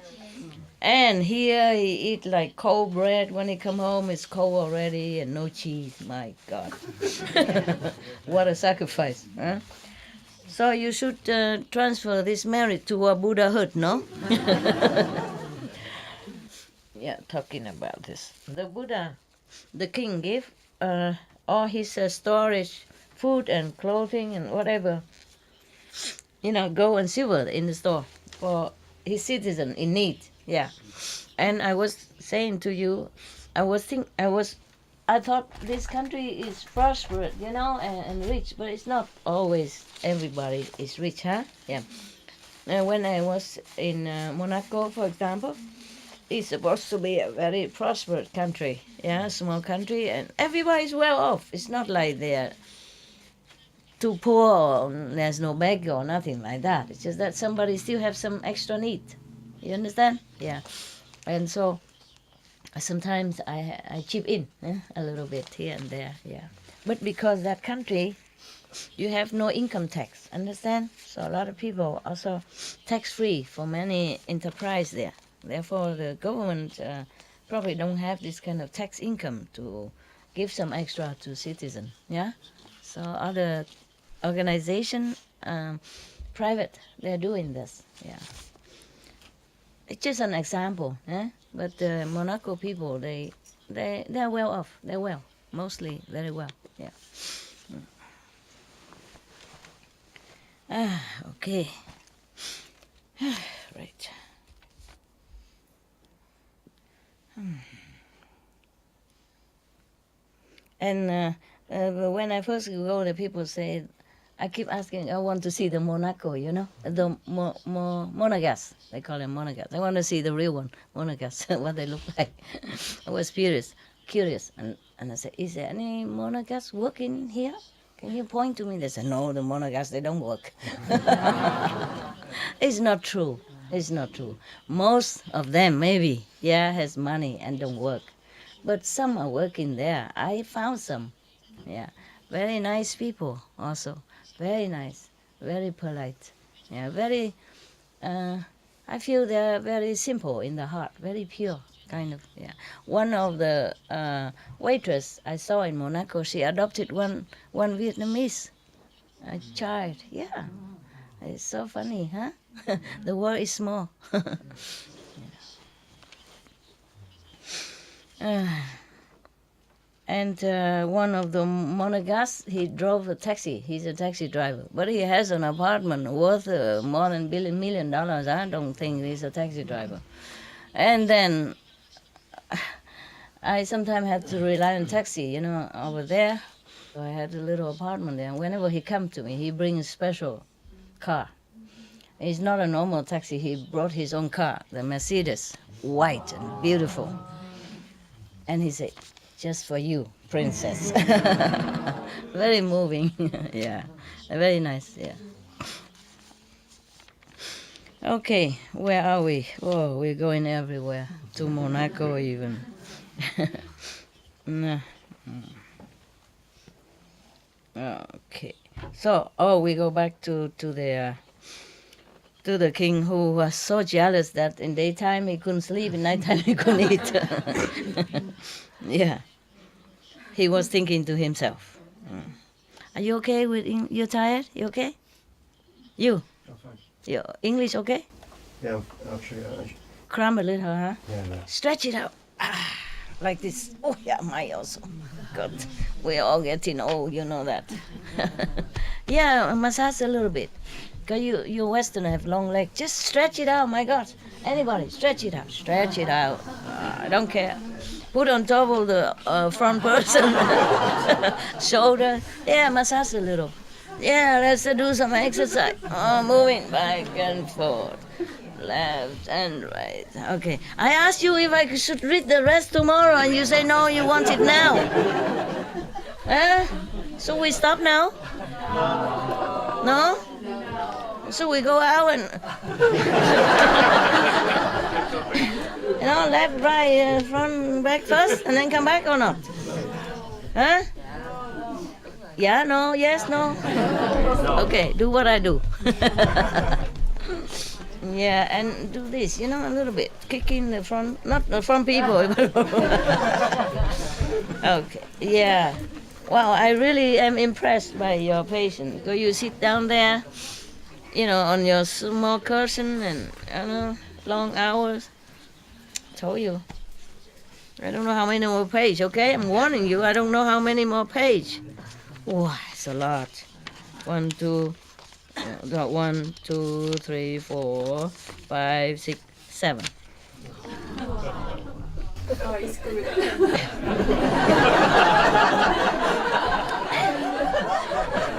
And here he eat like cold bread. When he come home, it's cold already and no cheese. My God. What a sacrifice, huh? So you should transfer this merit to a Buddhahood, no? Yeah, talking about this. The Buddha, the king gave all his storage, food and clothing and whatever, you know, gold and silver in the store for his citizen in need. Yeah. And I was saying to you, I thought this country is prosperous, you know, and rich, but it's not always everybody is rich, huh? Yeah. When I was in Monaco, for example, it's supposed to be a very prosperous country, yeah, small country, and everybody's well off. It's not like they're too poor or there's no beggar or nothing like that. It's just that somebody still have some extra need. You understand? Yeah. And so sometimes I chip in a little bit here and there, yeah. But because that country, you have no income tax, understand? So a lot of people also tax-free for many enterprise there. Therefore, the government probably don't have this kind of tax income to give some extra to citizen, yeah? So other organization, private, they're doing this, yeah. It's just an example, eh? But the Monaco people, they're well off. They're well, mostly very well. Yeah. Okay. Right. And when I first go, the people say, I keep asking, I want to see the Monaco, you know, the Monegas. They call them Monegas. I want to see the real one, Monegas, what they look like. I was curious. curious. And I said, is there any monagas working here? Can you point to me? They said, no, the monagas, they don't work. It's not true. It's not true. Most of them, maybe, has money and don't work. But some are working there. I found some. Yeah. Very nice people also. Very nice. Very polite. Yeah, very, I feel they're very simple in the heart. Very pure, kind of, yeah. One of the waitress I saw in Monaco, she adopted one Vietnamese child. Yeah. It's so funny, huh? The world is small. And one of the monagas, he drove a taxi. He's a taxi driver. But he has an apartment worth more than $1 million. I don't think he's a taxi driver. And then I sometimes have to rely on taxi, over there. So I had a little apartment there. And whenever he comes to me, he brings a special car. It's not a normal taxi. He brought his own car, the Mercedes, white and beautiful. And he said, just for you, princess. Very moving, yeah. Very nice, yeah. Okay, where are we? Oh, we're going everywhere. To Monaco even. No. Okay. So, we go back to the king who was so jealous that in daytime he couldn't sleep, in nighttime he couldn't eat. Yeah. He was thinking to himself. Are you okay with you tired? You okay? You? I'm fine. Your English okay? Yeah, actually, Cram a little, huh? yeah, no. Stretch it out. Like this. Oh, yeah, my also. God, we're all getting old, you know that. Yeah, massage a little bit. Because you Westerners have long legs. Just stretch it out, my God. Anybody, stretch it out. Stretch it out. I don't care. Put on top of the front person. Shoulder. Yeah, massage a little. Yeah, let's do some exercise. Moving back and forth. Left and right. Okay. I asked you if I should read the rest tomorrow, and you say no, you want it now. Huh? So we stop now? No? So we go out and left, right, front, back first, and then come back or not? Huh? Yeah, no, yes, no. Okay, do what I do. Yeah, and do this, a little bit. Kick in the front, not the front people. Okay, yeah. Wow, I really am impressed by your patience. So you sit down there, on your small cushion and, long hours. Told you. I don't know how many more pages, okay? I'm warning you, I don't know how many more pages. Wow, it's a lot. 1, 2, 3, 4, 5, 6, 7.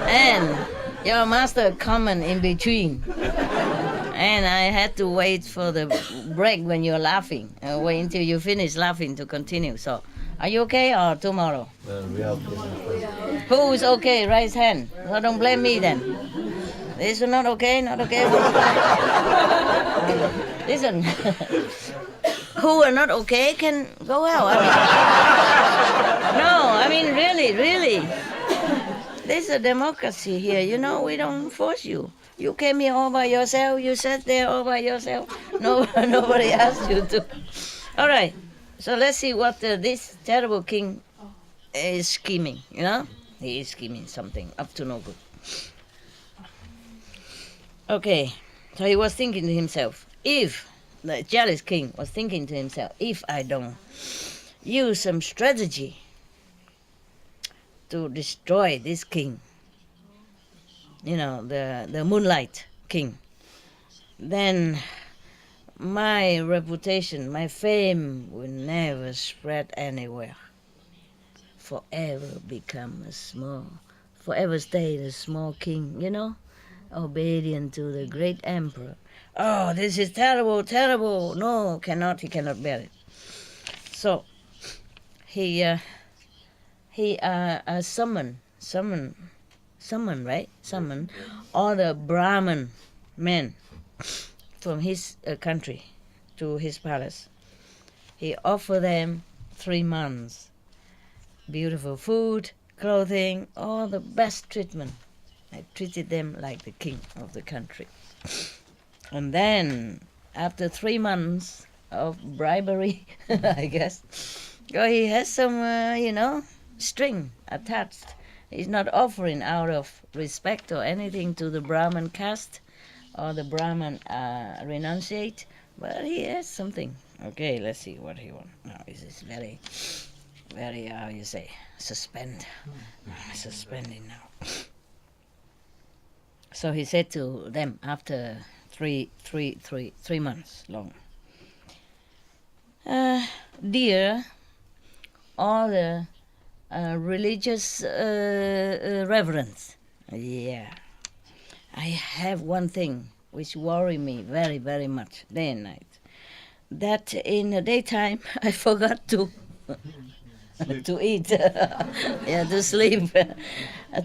And your master comment in between. And I had to wait for the break when you're laughing. Wait until you finish laughing to continue. So, are you okay or tomorrow? We have Who is okay? Raise hand. So don't blame me then. This is not okay, not okay. Listen. Who are not okay can go out. Really. There's a democracy here, we don't force you. You came here all by yourself, you sat there all by yourself. No, nobody asked you to. All right, so let's see what this terrible king is scheming, He is scheming something up to no good. Okay, so he was thinking to himself, if the jealous king was thinking to himself, if I don't use some strategy to destroy this king, the Moonlight king, then my reputation, my fame will never spread anywhere. Forever forever stay the small king, obedient to the great emperor. Oh, this is terrible. No, he cannot bear it. So summon all the Brahmin men from his country to his palace. He offered them 3 months, beautiful food, clothing, all the best treatment. I treated them like the king of the country. And then, after 3 months of bribery, I guess, he has some, string attached. He's not offering out of respect or anything to the Brahmin caste or the Brahmin renunciate, but he has something. Okay, let's see what he wants. Now, this is very, very, how you say, suspending now. So he said to them after 3 months long, dear, all the religious reverence, yeah, I have one thing which worry me very, very much day and night. That in the daytime I forgot to to eat, to sleep,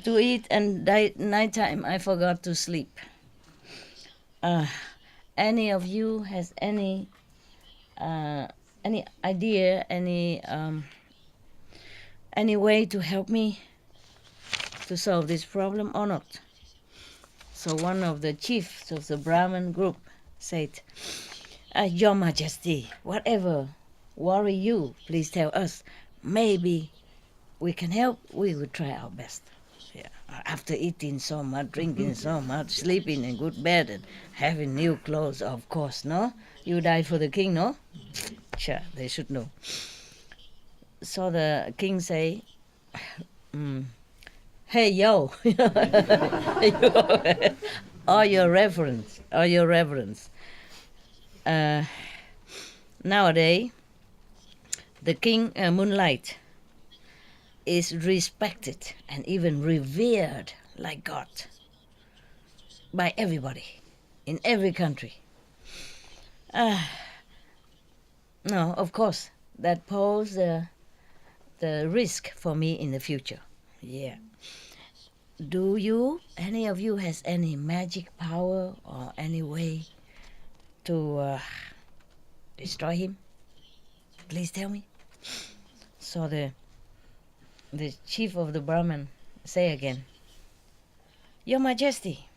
to eat, and nighttime I forgot to sleep. Any of you has any idea, any way to help me to solve this problem or not? So one of the chiefs of the Brahmin group said, Your Majesty, whatever worry you, please tell us. Maybe we can help. We will try our best. Yeah. After eating so much, drinking so much, sleeping in good bed, and having new clothes, of course, no? You died for the king, no? Sure, they should know. So the king say, Hey, yo, all your reverence. Nowadays, the king Moonlight is respected and even revered like God by everybody in every country. No, of course, that poses the risk for me in the future. Yeah. Do you, any of you, has any magic power or any way to destroy him? Please tell me. So the chief of the Brahmin say again, Your Majesty,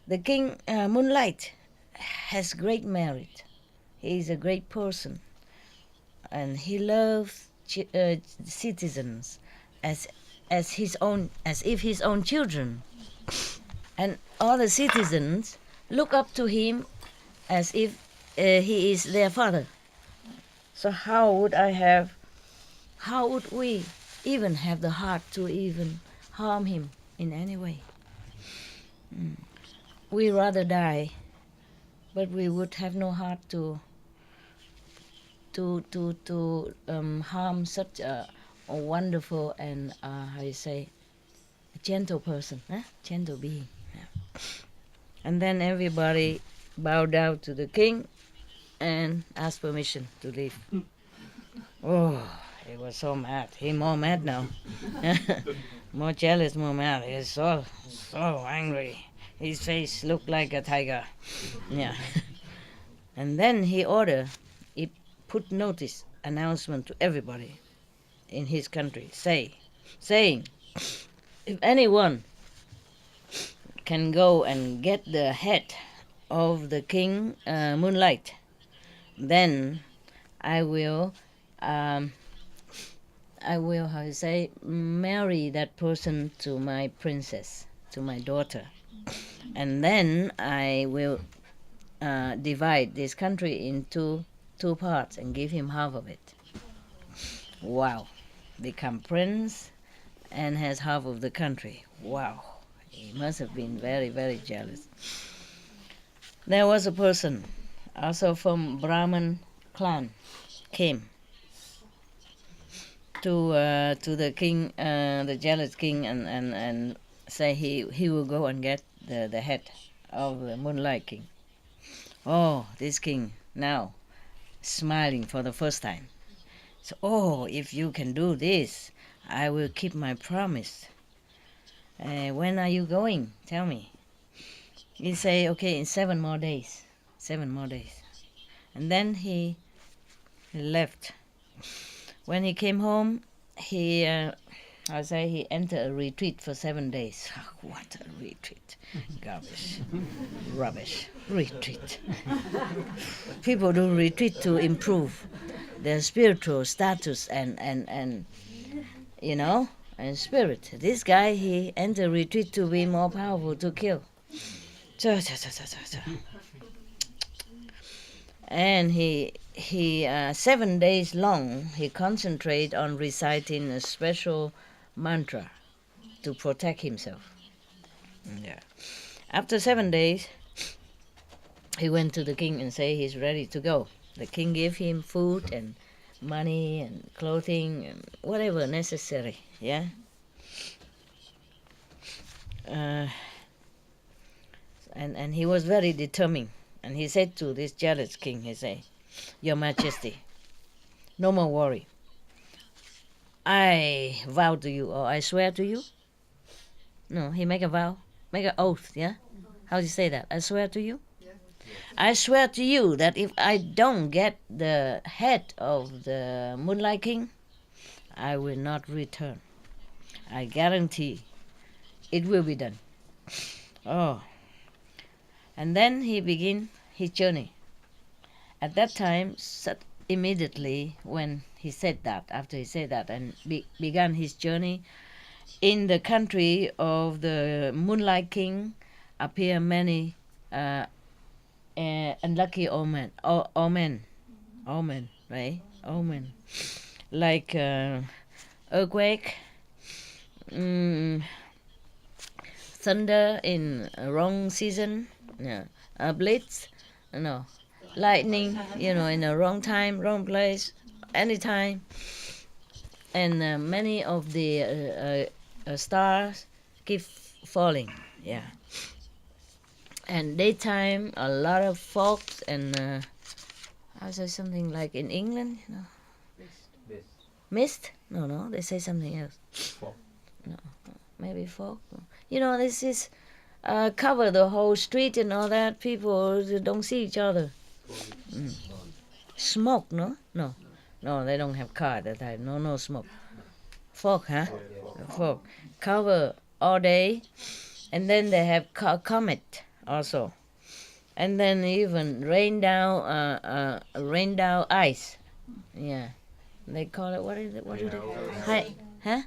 the king Moonlight has great merit. He is a great person, and he loves citizens as if his own children, and all the citizens look up to him as if he is their father. So how would we even have the heart to even harm him in any way? We rather die, but we would have no heart to harm such a wonderful and how you say, a gentle person, gentle being. Yeah. And then everybody bowed down to the king and asked permission to leave. Oh, he was so mad. He more mad now. More jealous, more mad. He's so angry. His face looked like a tiger. Yeah. And then he put notice, announcement to everybody in his country, saying, if anyone can go and get the head of the king Moonlight, then I will, how you say, marry that person to my princess, to my daughter, and then I will divide this country into 2 parts and give him half of it. Wow, become prince and has half of the country. Wow, he must have been very, very jealous. There was a person, also from Brahmin clan, came to the king, the jealous king, and say he will go and get the head of the Moonlight king. Oh, this king now, smiling for the first time, So, oh, if you can do this, I will keep my promise. When are you going? Tell me. He say, okay, in 7 more days. 7 more days. And then he left. When he came home, he entered a retreat for 7 days. What a retreat. Garbage. Rubbish. Retreat. People do retreat to improve their spiritual status and you know, and spirit. This guy, he entered retreat to be more powerful, to kill. And he 7 days long, he concentrate on reciting a special mantra to protect himself. Yeah. After 7 days, he went to the king and say he's ready to go. The king gave him food and money and clothing and whatever necessary. Yeah. And he was very determined. And he said to this jealous king, he said, Your Majesty, no more worry. I vow to you, or I swear to you. No, he make a vow, make an oath, yeah? How do you say that? I swear to you? Yeah. I swear to you that if I don't get the head of the Moonlight King, I will not return. I guarantee it will be done. Oh. And then he began his journey. At that time, immediately when he said that, after he said that and began his journey, in the country of the Moonlight King appear many unlucky omen, right? Omen. Like earthquake, thunder in a wrong season, blitz, no, lightning, in a wrong time, wrong place, anytime. And many of the stars keep falling, yeah. And daytime, a lot of fogs and I say something like in England, mist? No, they say something else. Fog. No, maybe fog. This is cover the whole street and all that. People don't see each other. Smoke, no? No, they don't have car at that time. No smoke. Fog, huh? Fog. Cover all day. And then they have comet also. And then even rain down ice. Yeah. They call it, what is it? What do they? Huh?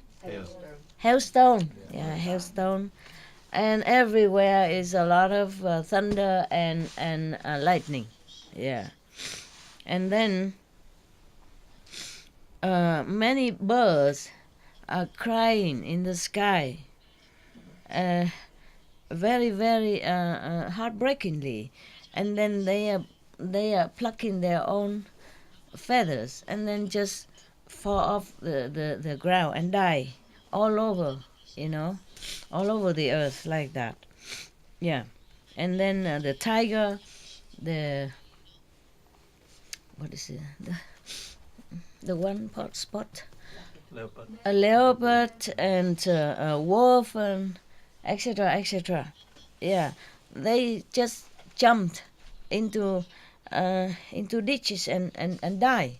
Hailstone. Yeah, hailstone. And everywhere is a lot of thunder and lightning. Yeah. And then many birds are crying in the sky. Very, very heartbreakingly. And then they are plucking their own feathers and then just fall off the ground and die all over, all over the earth like that. Yeah. And then the tiger, what is it? The one spot? Leopard. A leopard and a wolf and etc. Yeah. They just jumped into ditches and die,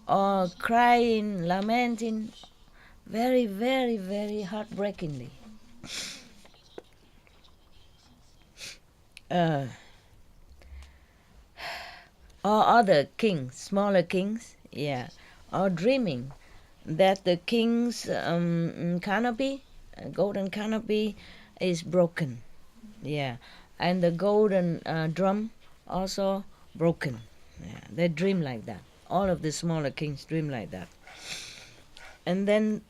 or crying, lamenting, very, very, very heartbreakingly. Or other kings, smaller kings, yeah, are dreaming that the king's canopy, golden canopy, is broken, yeah, and the golden drum also broken. Yeah, they dream like that. All of the smaller kings dream like that. And then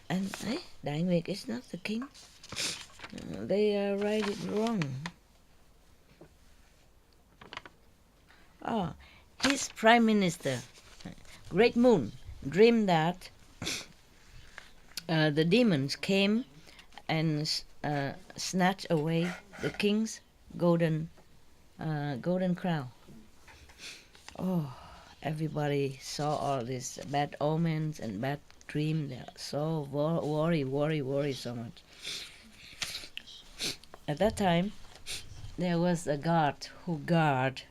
Đại Nguyệt is not the king. They write it wrong. His prime minister, Great Moon, dreamed that the demons came and snatched away the king's golden crown. Oh, everybody saw all these bad omens and bad dreams. They so worry so much. At that time, there was a god who guard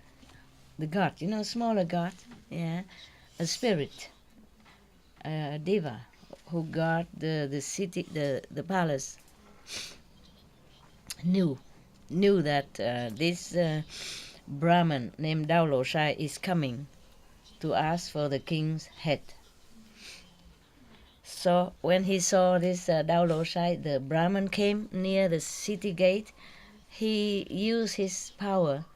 the god, smaller god, yeah, a spirit, a diva who guard the city, the palace. Knew that this Brahman named Daoloshai is coming to ask for the king's head. So when he saw this Daoloshai, the Brahman came near the city gate. He used his power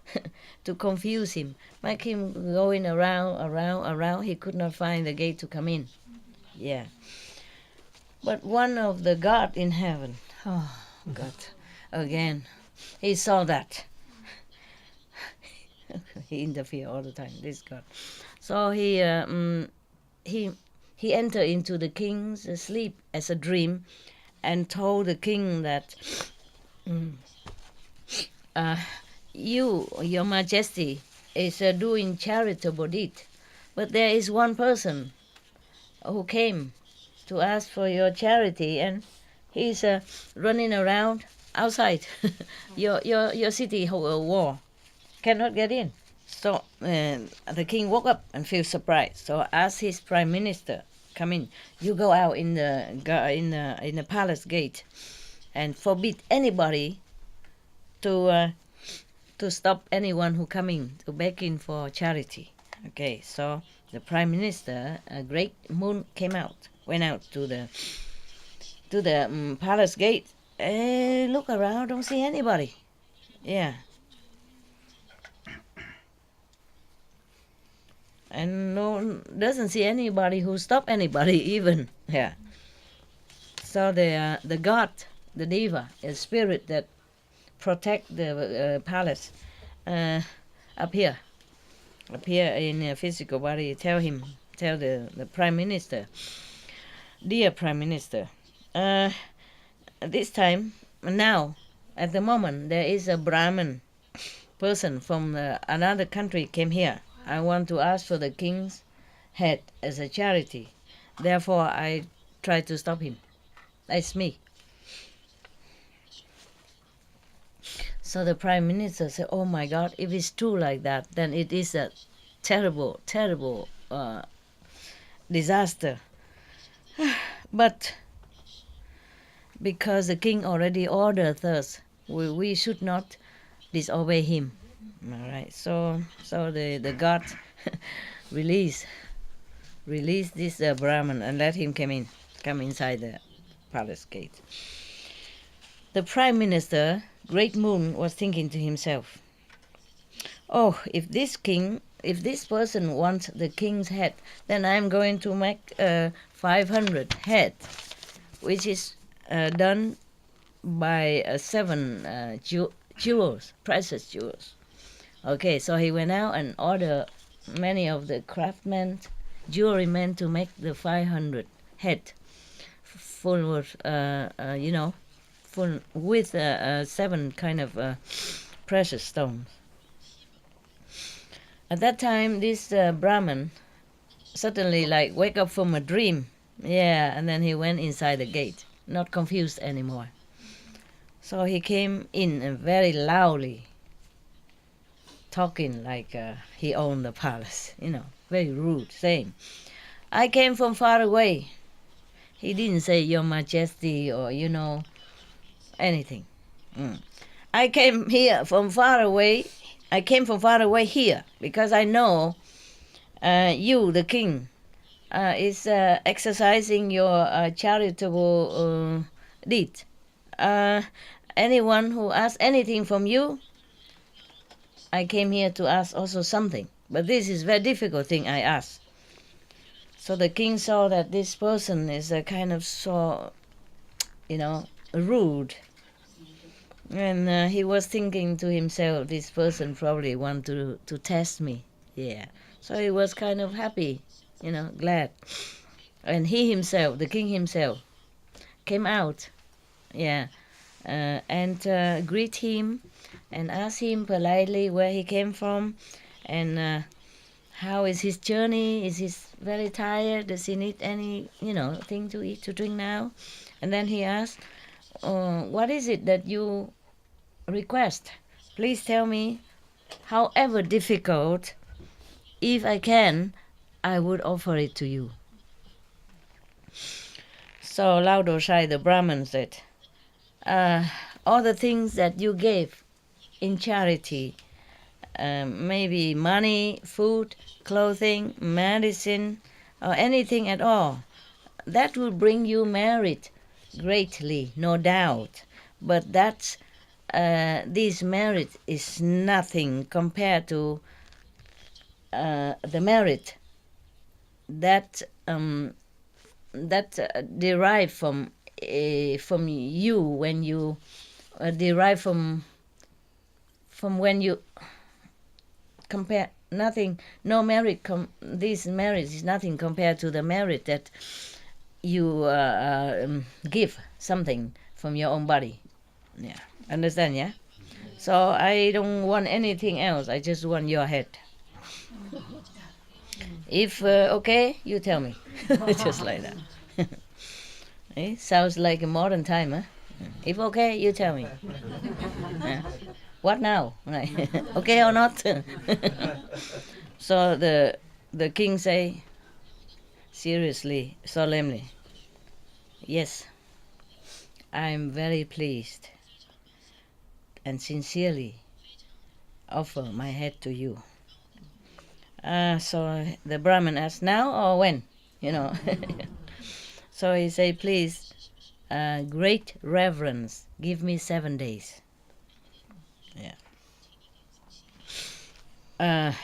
to confuse him, make him going around. He could not find the gate to come in. Yeah. But one of the God in heaven, oh God, again, he saw that. He interfered all the time, this God. So he entered into the king's sleep as a dream and told the king that your majesty, is doing charitable deed, but there is one person who came to ask for your charity, and he's running around outside your city wall, cannot get in. So the king woke up and feel surprised. So asked his prime minister, "Come in. You go out in the palace gate, and forbid anybody to stop anyone who coming to begging for charity." Okay, so the prime minister, a great moon, went out to the palace gate, and look around, don't see anybody. Yeah. And doesn't see anybody who stop anybody even. Yeah. So the god, the diva, a spirit that protect the palace, appear in a physical body. Tell the prime minister, "Dear prime minister, this time now at the moment there is a Brahmin person from another country came here. I want to ask for the king's head as a charity. Therefore, I try to stop him. That's me." So the prime minister said, "Oh my God, if it's true like that, then it is a terrible, terrible disaster." But because the king already ordered us, we should not disobey him. All right. So the god release this Brahman and let him come inside the palace gate. The prime minister, Great Moon, was thinking to himself, "Oh, if this person wants the king's head, then I'm going to make 500 head, which is done by 7 jewels, precious jewels." Okay, so he went out and ordered many of the craftsmen, jewelry men, to make the 500 head full of, full with 7 kind of precious stones. At that time, this Brahman suddenly wake up from a dream. Yeah, and then he went inside the gate, not confused anymore. So he came in and very loudly, talking like he owned the palace, very rude, saying, "I came from far away." He didn't say "Your Majesty" or, anything. "I came here from far away. I came from far away here because I know you, the king, is exercising your charitable deed. Anyone who asks anything from you, I came here to ask also something. But this is very difficult thing I ask." So the king saw that this person is a kind of so, rude. And he was thinking to himself, this person probably want to test me. Yeah. So he was kind of happy, glad. And he himself, the king himself, came out, and greet him and ask him politely where he came from and how is his journey? Is he very tired? Does he need any, thing to eat, to drink now? And then he asked, what is it that you request? Please tell me, however difficult, if I can, I would offer it to you. So Lao Dosai, the Brahmin, said, all the things that you gave in charity, maybe money, food, clothing, medicine, or anything at all, that will bring you merit greatly, no doubt. But that's this merit is nothing compared to the merit that derive from you when you derive from when you compare nothing. No merit. This merit is nothing compared to the merit that you give something from your own body. Yeah, understand? Yeah. So I don't want anything else. I just want your head. If okay, you tell me. Just like that. Sounds like a modern time, huh? If okay, you tell me. What now? Okay or not? So the king say, seriously, solemnly, yes, I'm very pleased and sincerely offer my head to you. So the Brahmin asked, now or when? So he say, please, great reverence, give me 7 days. Yeah.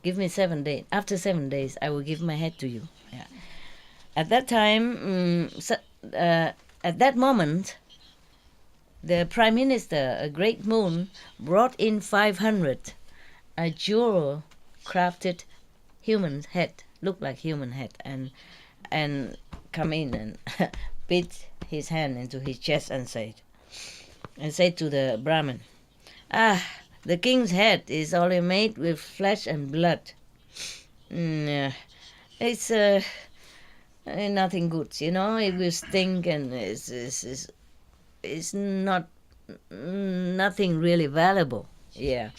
Give me 7 days. After 7 days, I will give my head to you. Yeah. At that time, at that moment, the Prime Minister, a great moon, brought in 500 a jewel crafted human head, looked like human head, and come in and beat his hand into his chest and said to the Brahmin, the king's head is only made with flesh and blood. It's nothing good, It will stink and it's not nothing really valuable. Yeah,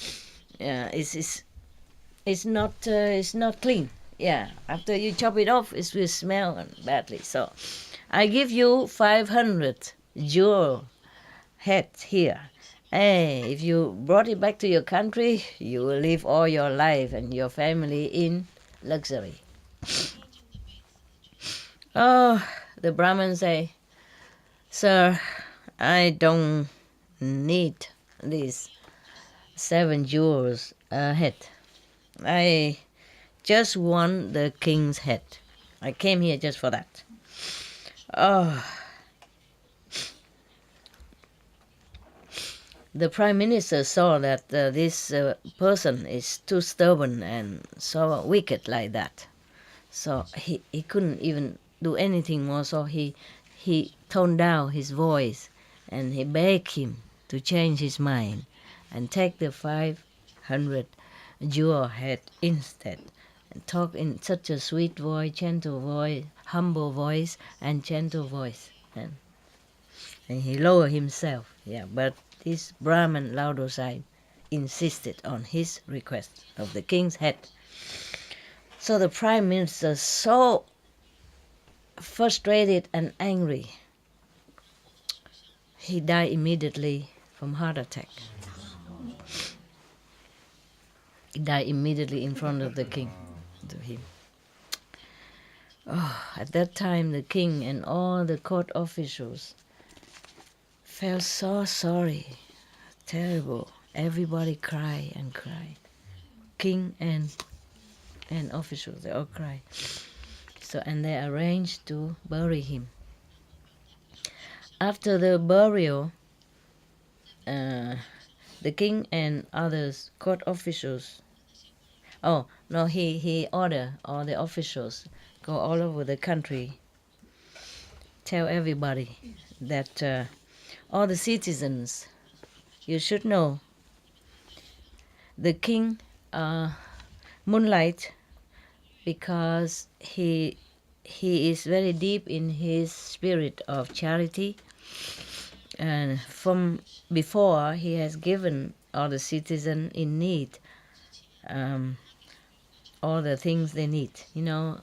it's not clean. Yeah, after you chop it off, it will smell badly. So, I give you 500 jewel head here. Hey, if you brought it back to your country, you will live all your life and your family in luxury. Oh, the Brahmin say, sir, I don't need these 7 jewels a head. I just want the king's head. I came here just for that. Oh. The Prime Minister saw that this person is too stubborn and so wicked like that. So he couldn't even do anything more. So he toned down his voice and he begged him to change his mind and take the 500 jewel head instead, and talk in such a sweet voice, gentle voice, humble voice, and gentle voice. And he lowered himself. Yeah, but this Brahmin Lao Dosai insisted on his request of the king's head. So the Prime Minister, so frustrated and angry, he died immediately from heart attack. He died immediately in front of the king, to him. Oh, at that time, the king and all the court officials felt so sorry, terrible. Everybody cried and cried. King and officials, they all cried. So, and they arranged to bury him. After the burial, the king and others court officials. Oh no, he ordered all the officials go all over the country, tell everybody that all the citizens, you should know, the king, Moonlight, because he is very deep in his spirit of charity, and from before he has given all the citizens in need all the things they need,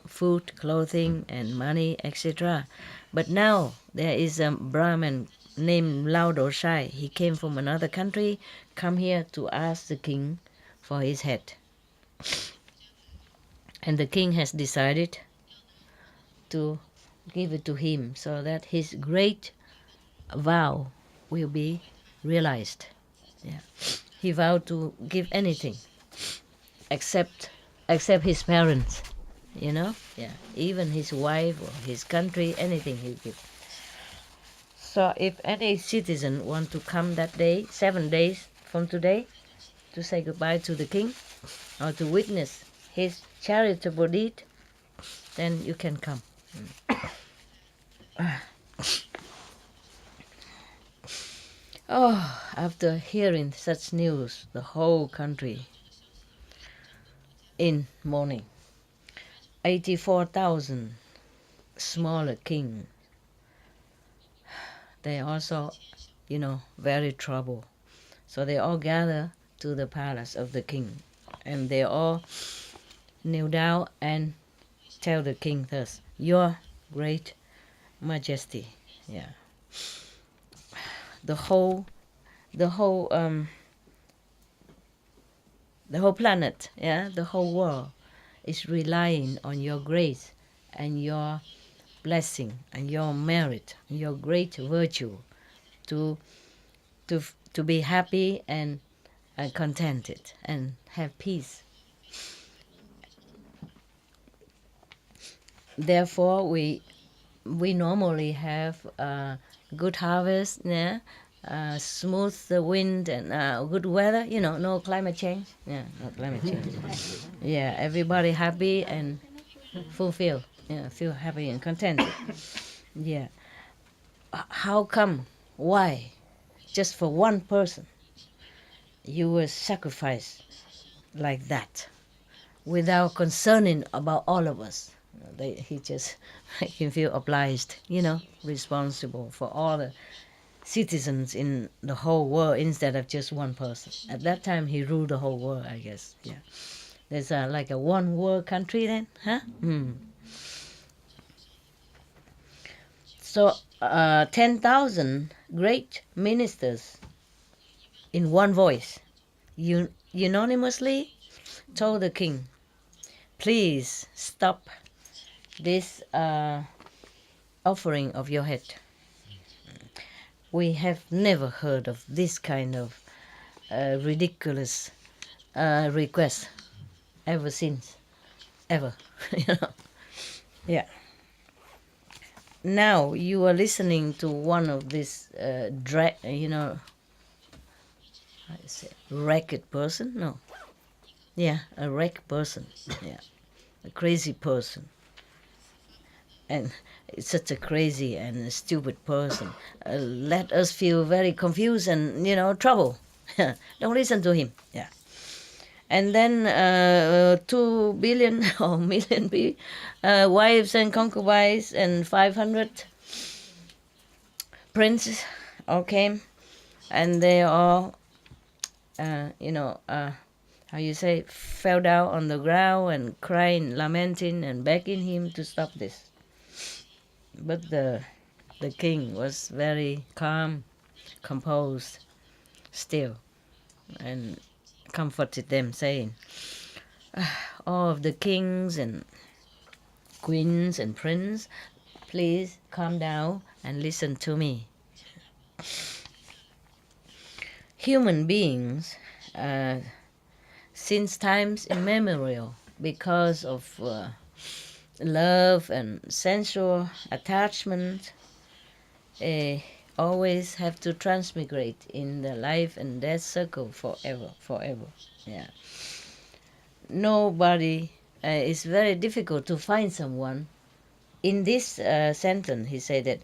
food, clothing, and money, etc. But now there is a Brahmin named Lao Doshai. He came from another country, come here to ask the king for his head. And the king has decided to give it to him so that his great vow will be realized. Yeah. He vowed to give anything except his parents, Yeah. Even his wife or his country, anything he'll give. So if any citizen want to come that day, 7 days from today, to say goodbye to the king or to witness his charitable deed, then you can come. Oh, after hearing such news, the whole country in mourning. 84,000 smaller king. They also, very troubled. So they all gather to the palace of the king, and they all kneel down and tell the king thus, "Your great majesty." Yeah. The whole planet, the whole world is relying on your grace and your blessing and your merit and your great virtue to be happy and contented and have peace. Therefore, we normally have good harvest, smooth the wind and good weather. No climate change. Yeah, no climate change. Yeah, everybody happy and fulfilled. Yeah, feel happy and contented. Yeah. How come? Why? Just for one person, you will sacrifice like that, without concerning about all of us. He just make him feel obliged, responsible for all the citizens in the whole world instead of just one person. At that time, he ruled the whole world, I guess. Yeah, there's like a one world country then, huh? So 10,000 great ministers in one voice, unanimously told the king, "Please stop this offering of your head. We have never heard of this kind of ridiculous request ever since, ever." Yeah. Now you are listening to one of these ragged person. No. Yeah, a wrecked person. Yeah, a crazy person. And it's such a crazy and a stupid person. Let us feel very confused and, trouble. Don't listen to him. Yeah. And then 2 billion or million wives and concubines and 500 princes all came. And they all, fell down on the ground and crying, lamenting and begging him to stop this. But the king was very calm, composed, still, and comforted them, saying, "All of the kings and queens and princes, please calm down and listen to me. Human beings, since times immemorial, because of love and sensual attachment, always have to transmigrate in the life and death circle forever. Yeah. Nobody, it's very difficult to find someone. In this sentence, he said that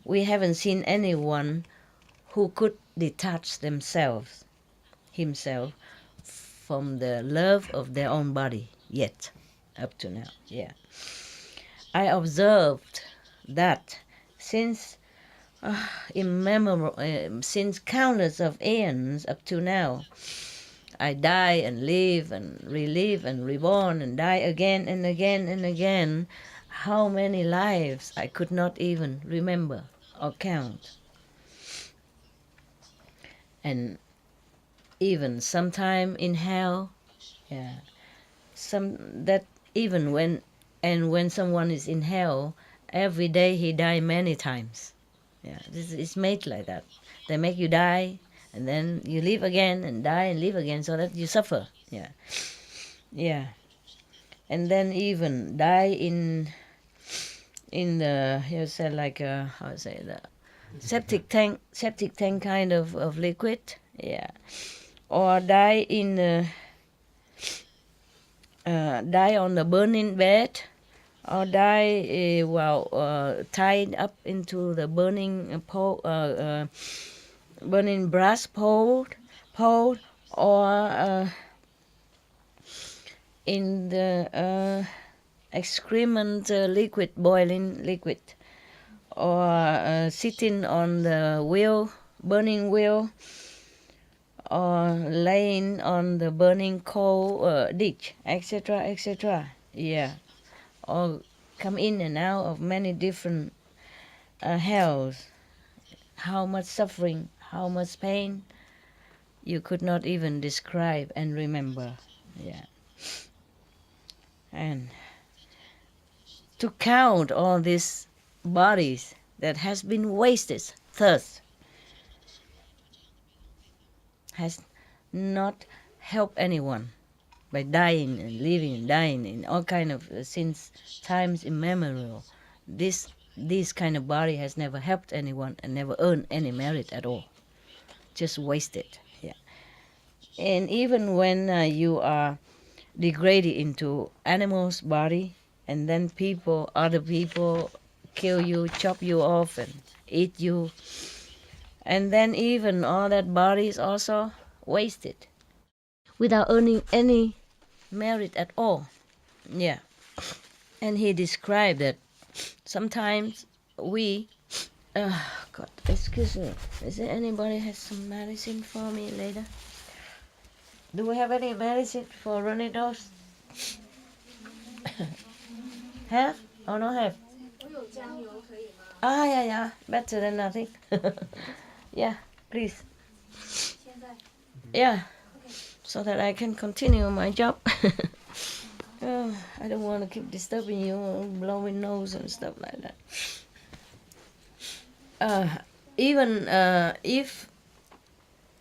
we haven't seen anyone who could detach himself from the love of their own body yet. up to now. Yeah. I observed that since since countless of aeons up to now, I die and live and relive and reborn and die again and again and again. How many lives I could not even remember or count. And even sometime in hell, yeah, even when someone is in hell, every day he die many times. Yeah, this is made like that. They make you die, and then you live again and die and live again, so that you suffer. Yeah, yeah, and then even die in the, you said, like how to say, the septic tank kind of liquid. Yeah, or die die on the burning bed, or die tied up into the burning burning brass pole, or in the excrement boiling liquid, or sitting on the burning wheel, or laying on the burning coal ditch, etc., etc. Yeah, or come in and out of many different hells. How much suffering, how much pain, you could not even describe and remember. Yeah, and to count all these bodies that has been wasted thus has not helped anyone by dying and living and dying in all kind of since times immemorial. This kind of body has never helped anyone and never earned any merit at all. Just wasted. Yeah. And even when you are degraded into animal's body, and then other people kill you, chop you off and eat you, and then even all that body is also wasted without earning any merit at all. Yeah. And he described that sometimes we God, excuse me, is there anybody has some medicine for me later? Do we have any medicine for runny nose? Have or not have? Yeah, better than nothing. Yeah, please. Yeah, so that I can continue my job. I don't want to keep disturbing you, blowing nose and stuff like that. Even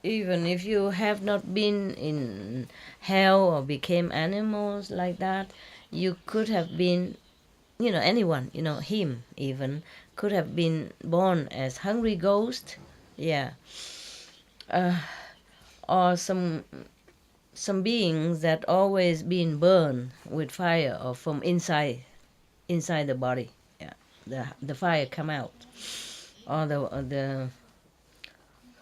if you have not been in hell or became animals like that, you could have been, anyone, him even, could have been born as hungry ghost. Yeah. Or some beings that always been burned with fire or from inside the body. Yeah, the fire come out. Or the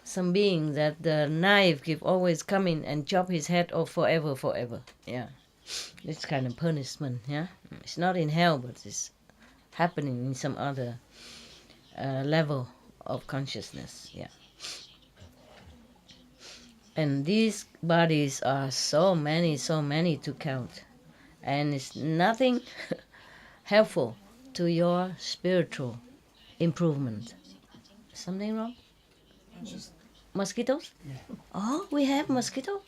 some beings that the knife keep always coming and chop his head off forever. Yeah, this kind of punishment. Yeah, it's not in hell, but it's happening in some other level of consciousness. Yeah. And these bodies are so many to count. And it's nothing helpful to your spiritual improvement. Something wrong? Mosquitoes? Yeah. Oh, we have mosquito?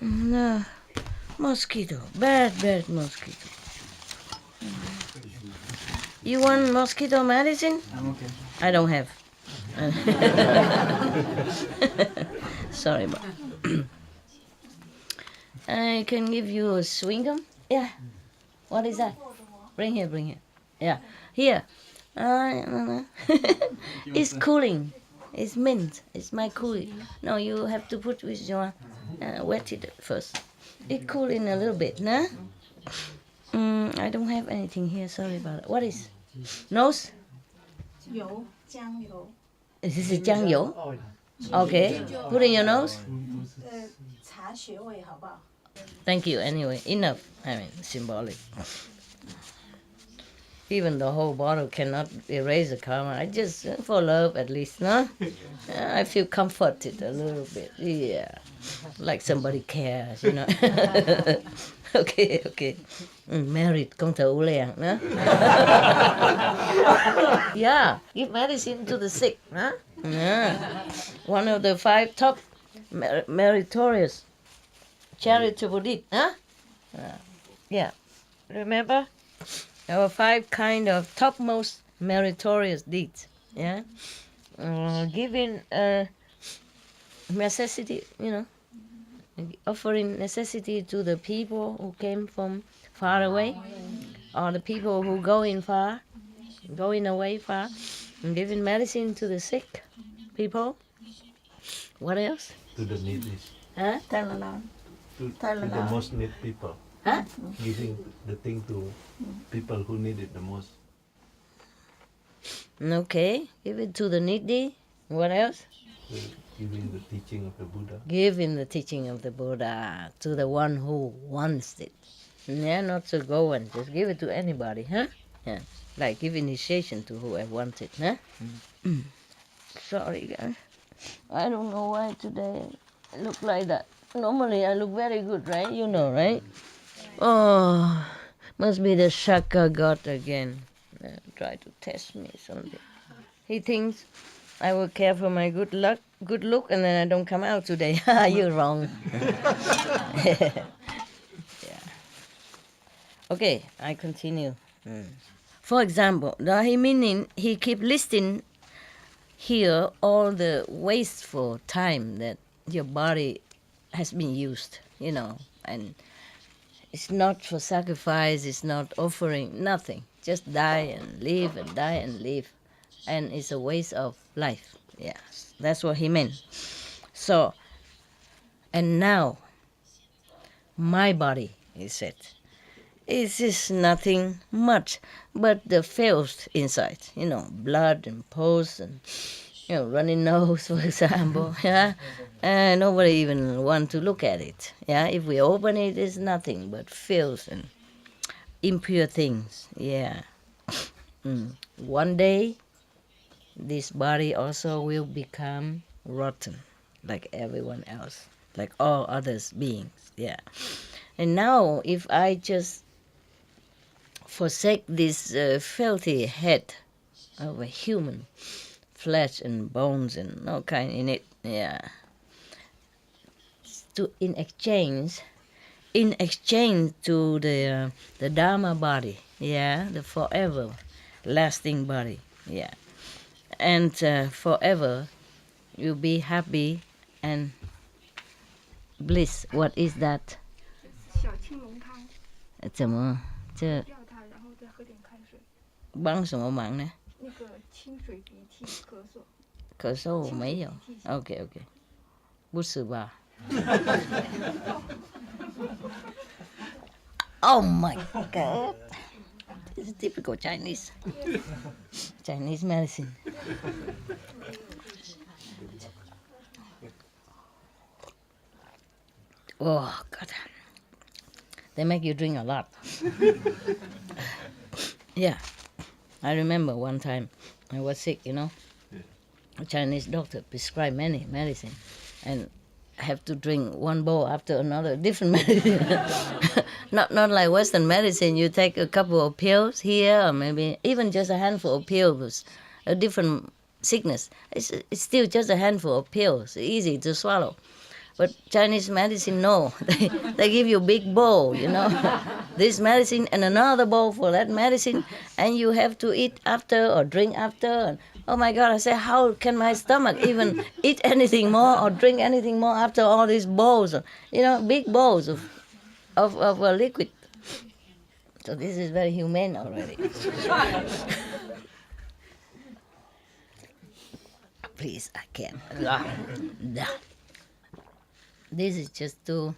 No. Mosquito. Bad mosquito. You want mosquito medicine? I'm okay. I don't have. Sorry, but I can give you a chewing gum. Yeah. What is that? Bring here. Yeah. Here. It's cooling. It's mint. It's my cooling. No, you have to put with your wet it first. It cooling a little bit, nah? I don't have anything here. Sorry about it. What is? Nose? 油，姜油， This is 酱油. Okay. Put in your nose. 柴茶学位好不好？ Thank you anyway. Enough. I mean, symbolic. Even the whole bottle cannot erase the karma. I just, for love at least, no? I feel comforted a little bit. Yeah. Like somebody cares, you know. Okay. Married, công thử liền, no? Yeah, give medicine to the sick, huh? Yeah. One of the 5 top meritorious charitable deeds, huh? Yeah. Remember? Our 5 kind of topmost meritorious deeds. Yeah. Giving necessity, you know, offering necessity to the people who came from far away, or the people who going away far, and giving medicine to the sick people. What else? To the needy. Huh? To the most need people. Huh? Giving the thing to people who need it the most. Okay. Give it to the needy. What else? Giving the teaching of the Buddha. Giving the teaching of the Buddha to the one who wants it. Yeah, not to go and just give it to anybody, huh? Yeah, like give initiation to whoever wants it, huh? Sorry, guys. I don't know why today I look like that. Normally I look very good, right? You know, right? Oh, must be the Shaka God again. Try to test me someday. He thinks I will care for my good look, and then I don't come out today. You're wrong. Yeah. Okay, I continue. For example, meaning he keep listing here all the wasteful time that your body has been used, you know, and it's not for sacrifice, it's not offering, nothing. Just die and live and die and live. And it's a waste of life. Yes, that's what he meant. So, and now, my body, he said, it is nothing much but the filth inside, you know, blood and pus and, you know, runny nose, for example, yeah? And nobody even want to look at it, yeah? If we open it, it's nothing but filth and impure things, yeah. One day, this body also will become rotten, like everyone else, like all others beings, yeah. And now, if I just forsake this filthy head of a human, flesh and bones and all kind in it, yeah, in exchange to the Dharma body, yeah, the forever lasting body, yeah. And forever you'll be happy and bliss. What is that? 小青龙汤，怎么这要它，然后再喝点开水。帮什么忙呢？那个清水鼻涕咳嗽。咳嗽我没有。OK， 不是吧？Oh my God! This is typical Chinese medicine. Oh God! They make you drink a lot. Yeah, I remember one time I was sick, you know. A Chinese doctor prescribed many medicine, and I have to drink one bowl after another, different medicine. Not like Western medicine. You take a couple of pills here, or maybe even just a handful of pills, a different sickness. It's still just a handful of pills, easy to swallow. But Chinese medicine, no. They give you a big bowl, you know. This medicine and another bowl for that medicine, and you have to eat after or drink after. And, oh my God, I say, how can my stomach even eat anything more or drink anything more after all these bowls, you know, big bowls of liquid. So this is very humane already. Please, I can't. This is just to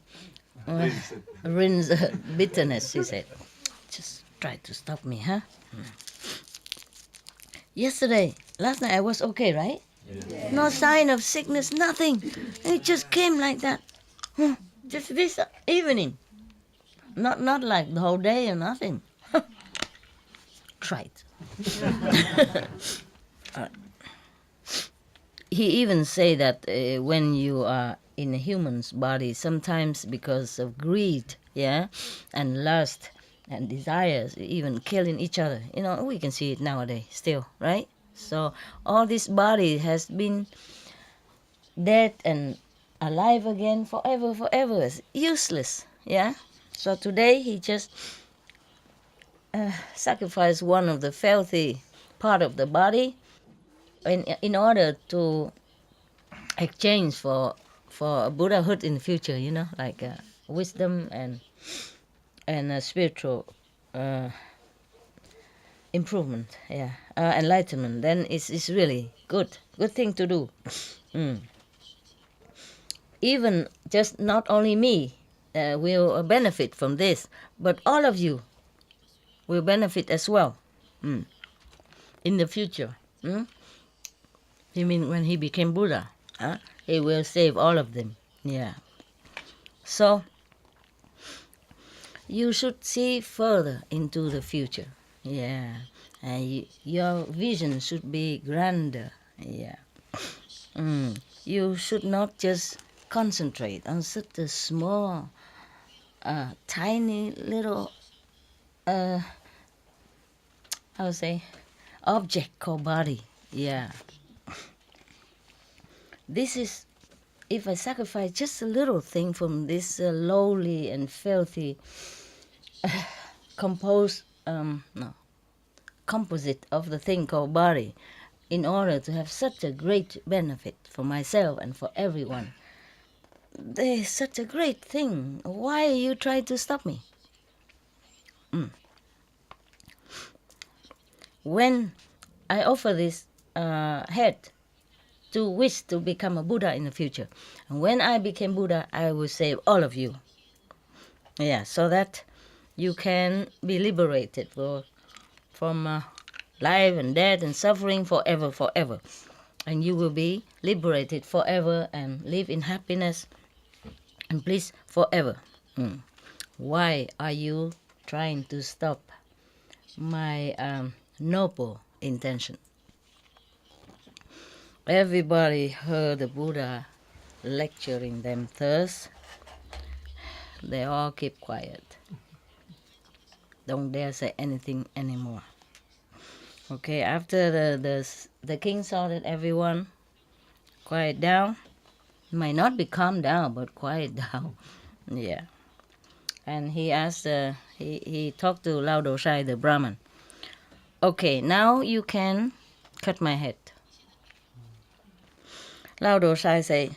rinse bitterness, he said. Just try to stop me, huh? Last night I was okay, right? Yeah. No sign of sickness, nothing. It just came like that. Just this evening. Not like the whole day or nothing. Try it. He even say that when you are in a human's body, sometimes because of greed, yeah, and lust and desires, even killing each other. We can see it nowadays still, right? So all this body has been dead and alive again forever, forever. It's useless, yeah. So today he just sacrificed one of the filthy part of the body in order to exchange for Buddhahood in the future, like wisdom and spiritual improvement, yeah, enlightenment. Then it's really good thing to do. Even just not only me will benefit from this, but all of you will benefit as well in the future. You mean when he became Buddha, he will save all of them. Yeah. So you should see further into the future. Yeah. And your vision should be grander. Yeah. You should not just concentrate on such a small, tiny little, how to say, object called body. Yeah. This is, if I sacrifice just a little thing from this lowly and filthy composite of the thing called body, in order to have such a great benefit for myself and for everyone, there's such a great thing. Why are you trying to stop me? When I offer this head to wish to become a Buddha in the future, and when I became Buddha, I will save all of you. Yeah, so that you can be liberated from life and death and suffering forever, forever. And you will be liberated forever and live in happiness and bliss forever. Why are you trying to stop my noble intention? Everybody heard the Buddha lecturing them thus. They all keep quiet. Don't dare say anything anymore. Okay, after the king saw that everyone quiet down, might not be calm down, but quiet down. Yeah. And he asked, he talked to Lao Dosai, the Brahmin. Okay, now you can cut my head. Lao Dosai say,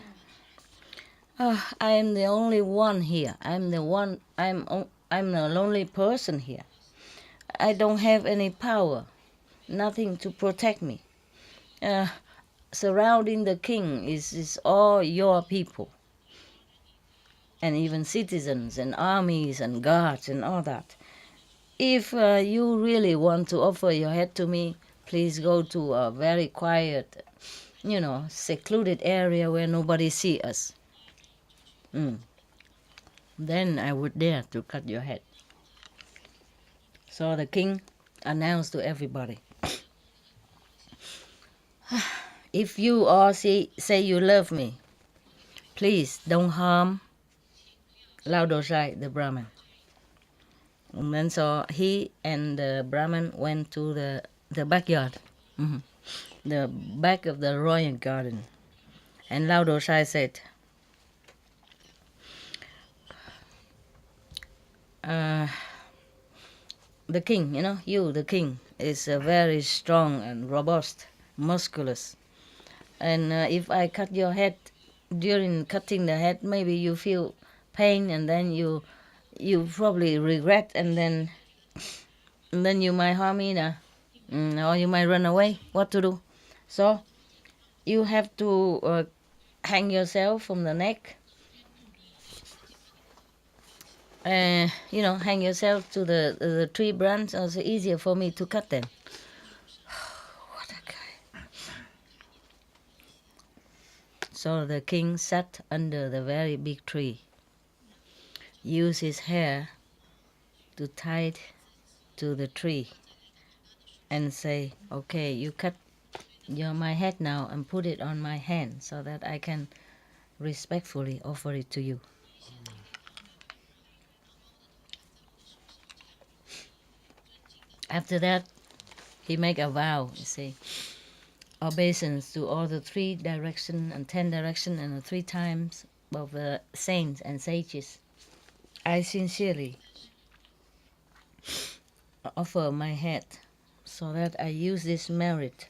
I am the only one here. I'm the lonely person here. I don't have any power, nothing to protect me. Surrounding the king is all your people, and even citizens and armies and guards and all that. If you really want to offer your head to me, please go to a very quiet, secluded area where nobody see us. Then I would dare to cut your head. So the king announced to everybody, if you all say you love me, please don't harm Lao Dosai, the Brahmin. And then so he and the Brahmin went to the backyard, the back of the royal garden. And Lao Dosai said, the king, the king, is very strong and robust, musculous. And if I cut your head, during cutting the head, maybe you feel pain, and then you probably regret, and then you might harm me, or you might run away. What to do? So you have to hang yourself from the neck. Hang yourself to the tree branch. Also easier for me to cut them. What a guy. So the king sat under the very big tree use his hair to tie it to the tree and say, okay, you cut my head now and put it on my hand so that I can respectfully offer it to you. After that, he make a vow, you see, obeisance to all the 3 direction and 10 direction and the 3 times of the saints and sages. I sincerely offer my head so that I use this merit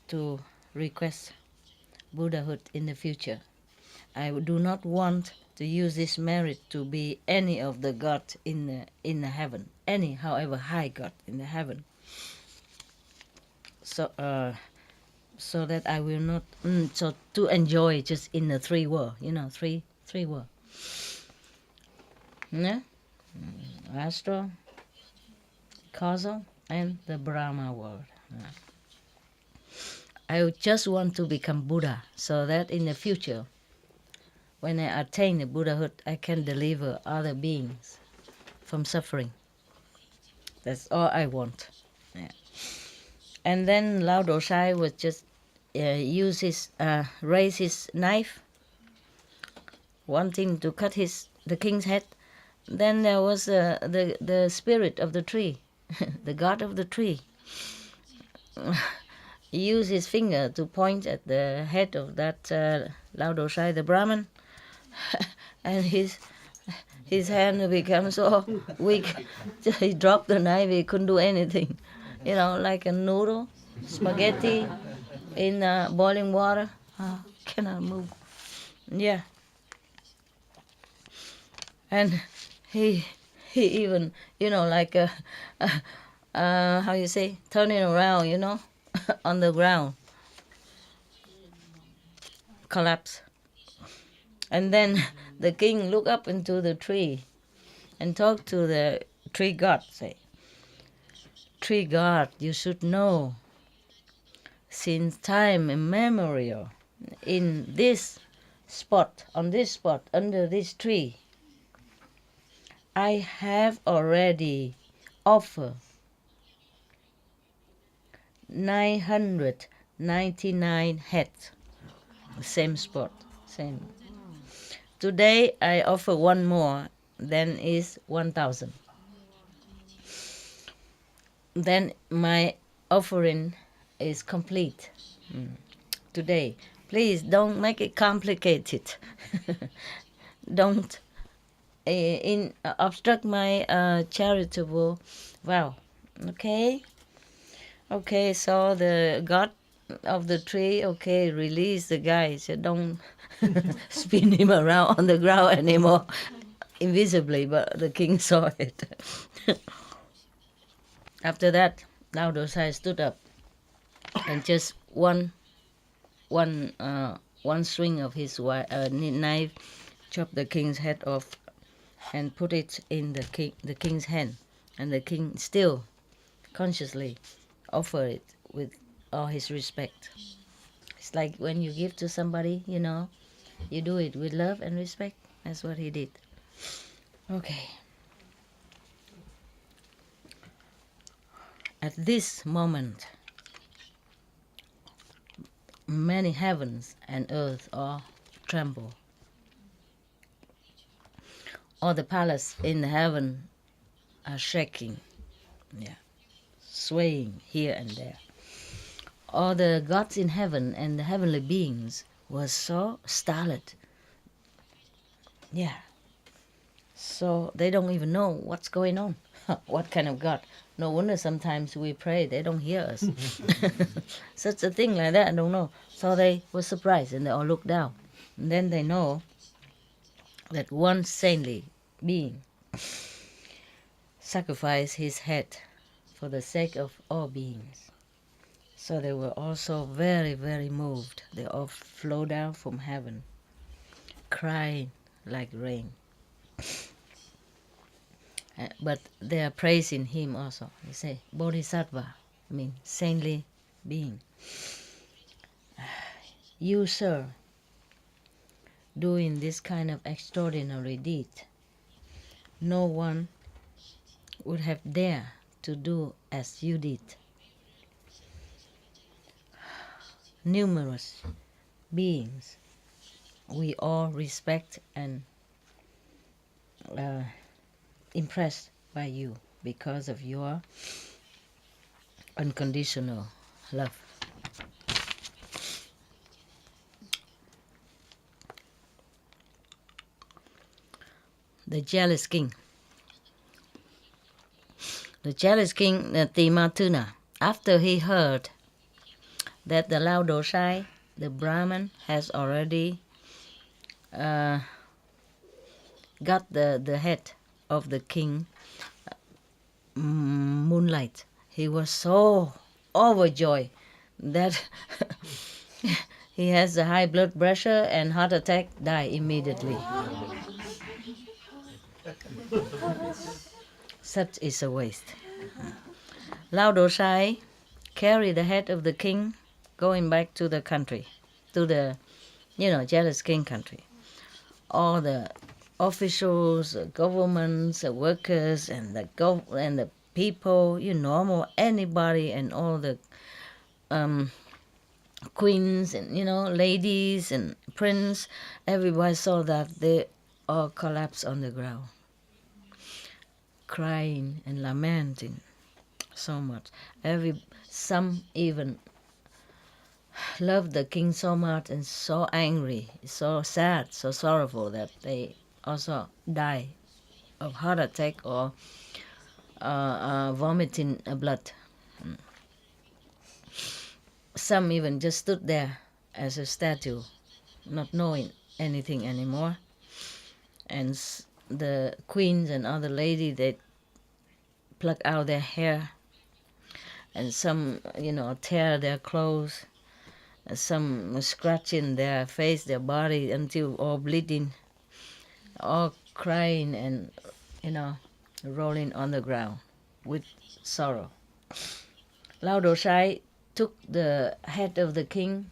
to request Buddhahood in the future. I do not want to use this merit to be any of the god in the heaven, any, however high god in the heaven. So so that I will not so to enjoy just in the 3 world, three world. Yeah? Astral, causal, and the Brahma world. I just want to become Buddha so that in the future, when I attain the Buddhahood, I can deliver other beings from suffering. That's all I want. Yeah. And then Lao Dosai would just raise his knife, wanting to cut the king's head. Then there was the spirit of the tree, the god of the tree. He used his finger to point at the head of that Lao Dosai, the Brahmin, and his hand became so weak. He dropped the knife, he couldn't do anything. Like a noodle, spaghetti in boiling water. Cannot move. Yeah. And he even, like how you say, turning around, on the ground, collapse. And then the king looked up into the tree and talked to the tree god, say, tree god, you should know, since time immemorial, in this spot, on this spot, under this tree, I have already offered 999 heads, same spot, same. Today I offer one more, then is 1,000. Then my offering is complete. Today, please don't make it complicated. Don't obstruct my charitable vow. Okay, so the god of the tree, release the guy, so don't spin him around on the ground anymore invisibly, but the king saw it. After that, Lao Dosai stood up and just one swing of his knife chopped the king's head off and put it in the king's hand, and the king still consciously offered it with all his respect. It's like when you give to somebody, you do it with love and respect. That's what he did. Okay. At this moment, many heavens and earth all tremble. All the palace in the heaven are shaking, swaying here and there. All the gods in heaven and the heavenly beings were so startled. So they don't even know what's going on. What kind of God? No wonder sometimes we pray, they don't hear us. Such a thing like that, I don't know. So they were surprised and they all looked down. And then they know that one saintly being sacrificed his head for the sake of all beings. So they were also very, very moved. They all flow down from heaven, crying like rain. But they are praising him also. They say, Bodhisattva, saintly being. You, sir, doing this kind of extraordinary deed no one would have dared to do as you did. Numerous beings we all respect and impressed by you because of your unconditional love. The jealous king. The jealous king Timatuna, after he heard that the Lao Dosai, the Brahman, has already got the head of the king Moonlight, he was so overjoyed that he has a high blood pressure and heart attack, die immediately. Such is a waste. Lao Dosai carried the head of the king going back to the country, to the, jealous king country. All the officials, governments, workers, and the people, normal anybody, and all the queens and ladies and prince, everybody saw that they all collapsed on the ground, crying and lamenting so much. Some even loved the king so much and so angry, so sad, so sorrowful that they also die of heart attack or vomiting blood. Some even just stood there as a statue, not knowing anything anymore. And the queens and other ladies, they pluck out their hair, and some, tear their clothes, and some scratching their face, their body until all bleeding, all crying and, rolling on the ground with sorrow. Lao Dosai took the head of the king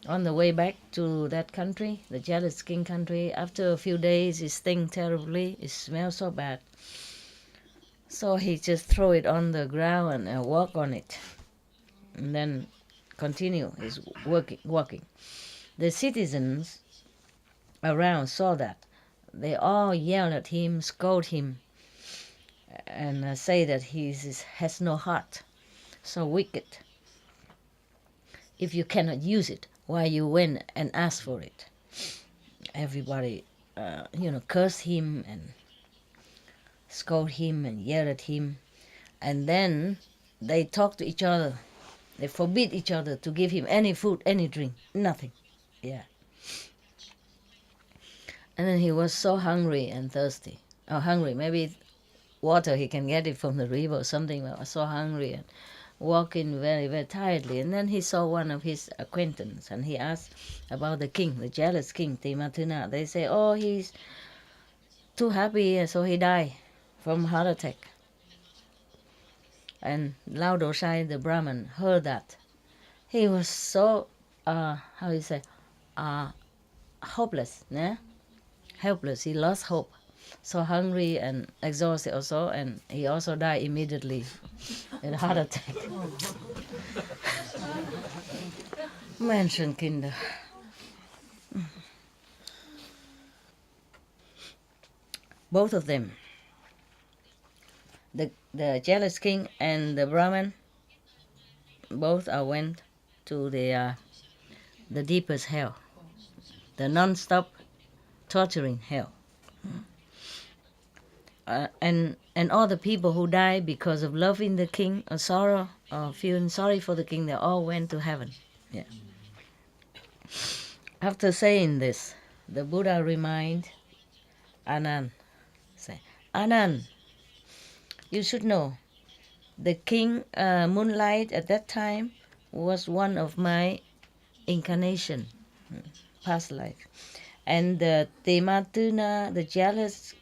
on the way back to that country, the jealous king country. After a few days, it stinks terribly. It smells so bad. So he just throw it on the ground and walk on it, and then continue his walking. The citizens around saw that. They all yelled at him, scold him, and say that he has no heart, so wicked. If you cannot use it, why you went and asked for it? Everybody, cursed him and scold him and yelled at him. And then they talk to each other. They forbid each other to give him any food, any drink, nothing. Yeah. And then he was so hungry and thirsty. Maybe water, he can get it from the river or something. But was so hungry and walking very, very tiredly. And then he saw one of his acquaintance, and he asked about the king, the jealous king, Timatuna. They say, oh, he's too happy, and so he died from heart attack. And Lao Dosai, the Brahmin, heard that. He was so, hopeless, né? Helpless. He lost hope. So hungry and exhausted also, and he also died immediately in a heart attack. Menschenkinder. Both of them, the jealous king and the Brahmin, both went to the deepest hell, the non-stop torturing hell. And all the people who died because of loving the king or sorrow or feeling sorry for the king, they all went to heaven. Yeah. After saying this, the Buddha reminded Anand, say, Anand, you should know, the king Moonlight at that time was one of my incarnation, past life. And the Tematuna, the jealous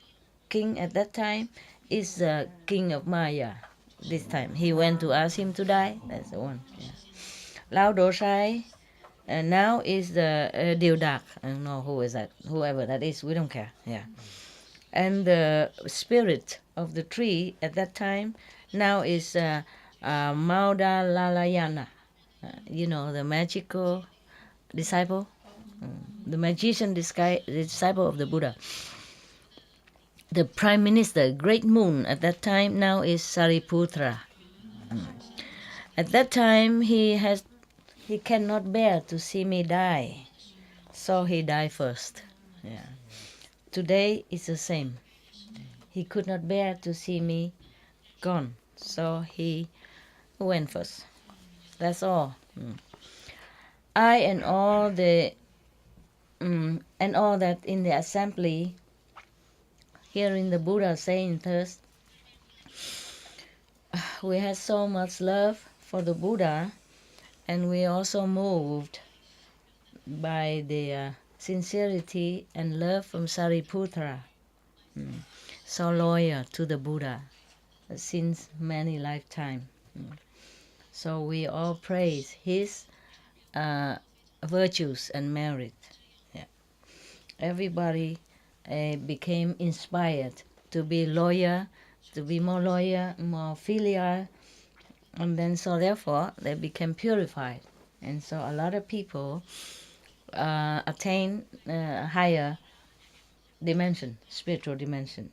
king at that time, is the king of Maya. This time he went to ask him to die. That's the one. Yeah. Lao Dosai now is the Deodak. I don't know who is that. Whoever that is, we don't care. Yeah. And the spirit of the tree at that time now is Maudalalayana, the magical disciple, the magician disciple of the Buddha. The prime minister, great moon at that time now is Sariputra. At that time he cannot bear to see me die, so he died first. Yeah. Today it's the same. He could not bear to see me gone, so he went first. That's all. I and all that in the assembly hearing the Buddha saying thus, we had so much love for the Buddha, and we also moved by the sincerity and love from Sariputra, so loyal to the Buddha since many lifetimes. So we all praise his virtues and merit. Yeah. Everybody became inspired to be loyal, to be more loyal, more filial, and then so therefore they became purified. And so a lot of people attain a higher dimension, spiritual dimension.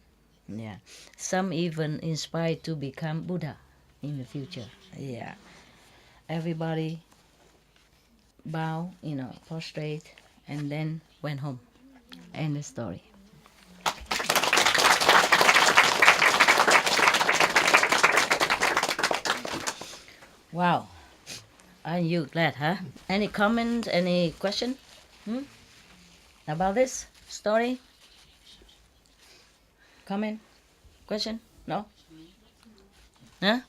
Yeah. Some even inspired to become Buddha in the future. Yeah. Everybody bow, prostrate, and then went home. End the story. Wow. Aren't you glad, huh? Any comment, any question about this story? Comment? Question? No? Huh?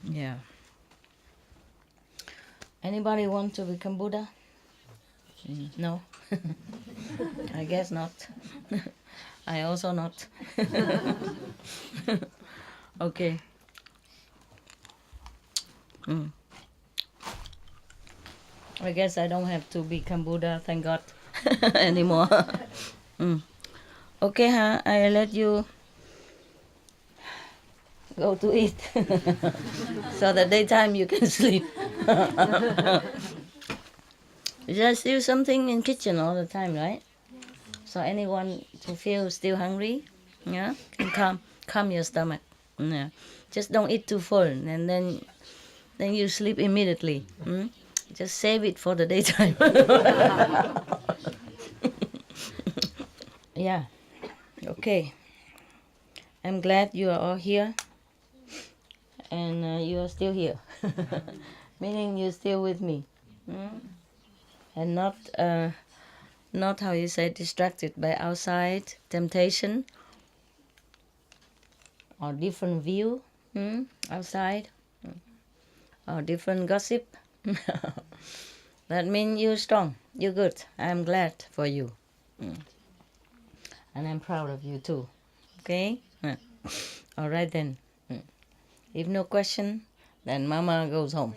Yeah. Anybody want to become Buddha? No? I guess not. I also not. Okay. I guess I don't have to become Buddha, thank God, anymore. Okay, huh? I let you go to eat. So the daytime you can sleep. There's still something in kitchen all the time, right? So anyone who feels still hungry, yeah, can calm your stomach. Yeah. Just don't eat too full, and then you sleep immediately. Just save it for the daytime. Yeah. Okay. I'm glad you are all here, and you are still here, meaning you're still with me, and not how you say distracted by outside temptation or different view outside or different gossip. That means you're strong, you're good. I'm glad for you, and I'm proud of you too. Okay. All right then. If no question, then Mama goes home.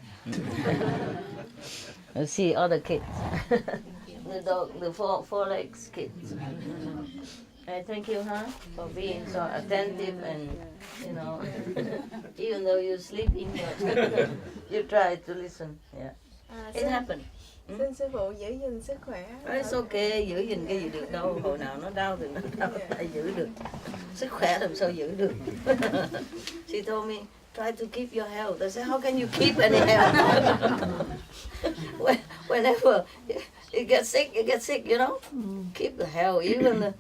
We'll see other kids. The dog, the four legs kids. Thank you, huh, for being so attentive and, even though you're sleeping, but you try to listen. Yeah. It happened. Xin sư phụ giữ gìn sức khỏe. It's okay, giữ gìn cái gì được đâu, hồi nào nó đau thì nó đau, phải giữ được. Sức khỏe làm sao giữ được. She told me, try to keep your health. I said, how can you keep any health? Whenever you get sick, Keep the health, even the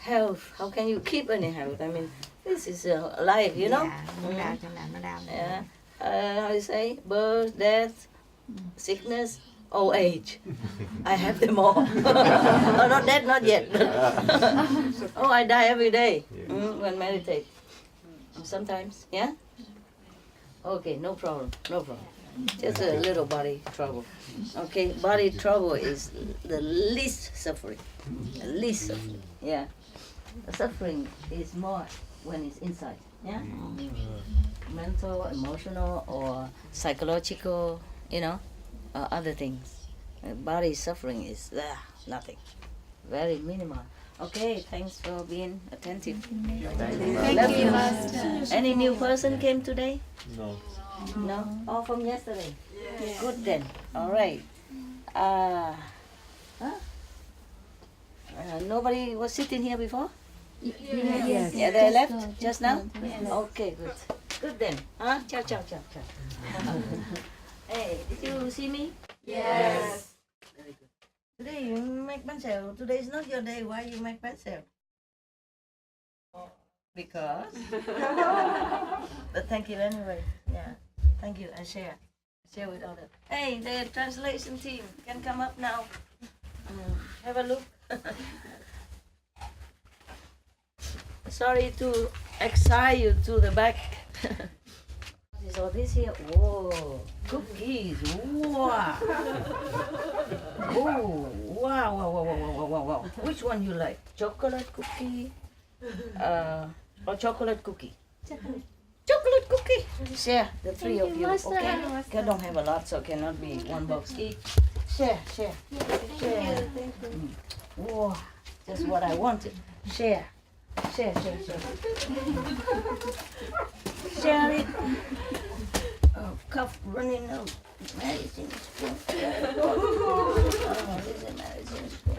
health. How can you keep any health? I mean, this is life, Nó đau cho nào nó đau. Yeah. How you say? Birth, death, sickness, old age. I have them all. Oh, not that, not yet. Oh, I die every day when meditate. Sometimes, yeah? Okay, no problem. Just a little body trouble. Okay, body trouble is the least suffering. Yeah. The suffering is more when it's inside, yeah? Mental, emotional, or psychological, other things. Body suffering is nothing. Very minimal. Okay, thanks for being attentive. Thank you, Master. Any new person came today? No. No? All from yesterday? Good then. All right. Nobody was sitting here before? Yes. Yeah, they left just now? Okay, good. Good then. Huh? Ciao, ciao, ciao, ciao. Hey, did you see me? Yes. Very good. Today you make pencil. Today is not your day. Why you make pencil? Because. But thank you anyway. Yeah. Thank you. I share. Share with others. Hey, the translation team can come up now. Have a look. Sorry to excite you to the back. What is all this here? Whoa, cookies! Wow! Oh, wow! Wow! Wow! Wow! Wow! Wow! Wow! Which one you like? Chocolate cookie? Or chocolate cookie? Chocolate cookie. Share the three of you. Okay. I don't have a lot, so cannot be one box each. Share. Share. Whoa! Just what I wanted. Share. Share. Share it. Oh, cough running out. Medicine spoon. Oh, this is medicine spoon.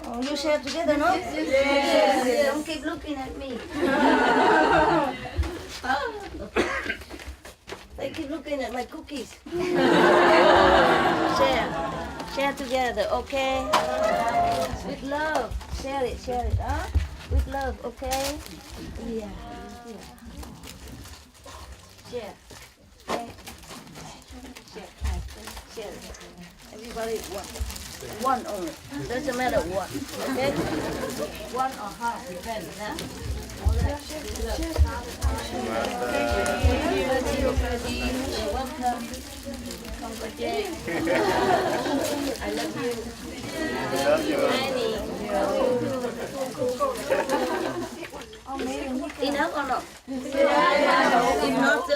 Oh, you share together, no? Yes. Don't keep looking at me. They keep looking at my cookies. Share together, okay? With love. Share it, huh? With love, okay? Yeah. Share. Okay? Share. Everybody one only. Doesn't matter what. Okay? One or half, depends, huh? You're welcome. I love you. Annie. Enough or not? If not,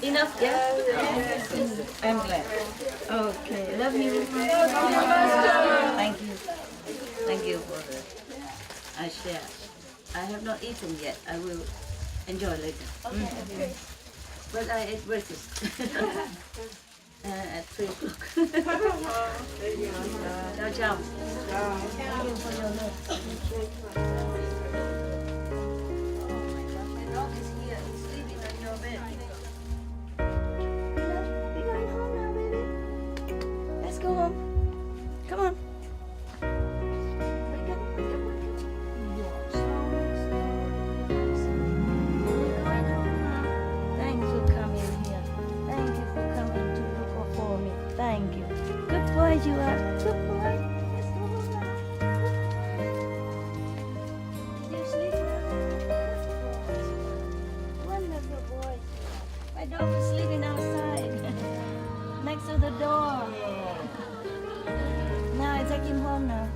enough, yeah? I'm glad. Okay, love you. Thank you for the I share. I have not eaten yet. I will enjoy later. Okay. But I ate breakfast at 3 o'clock. Ciao, ciao. Thank you for your love. Oh my God, my dog is here. He's sleeping on your bed. We're going home now, baby. Let's go home. Come on. Thank you. Good boy you are. Good boy. Let's go home now. Did you sleep well? Wonderful boy. My dog is sleeping outside. Next to the door. Now I take him home now.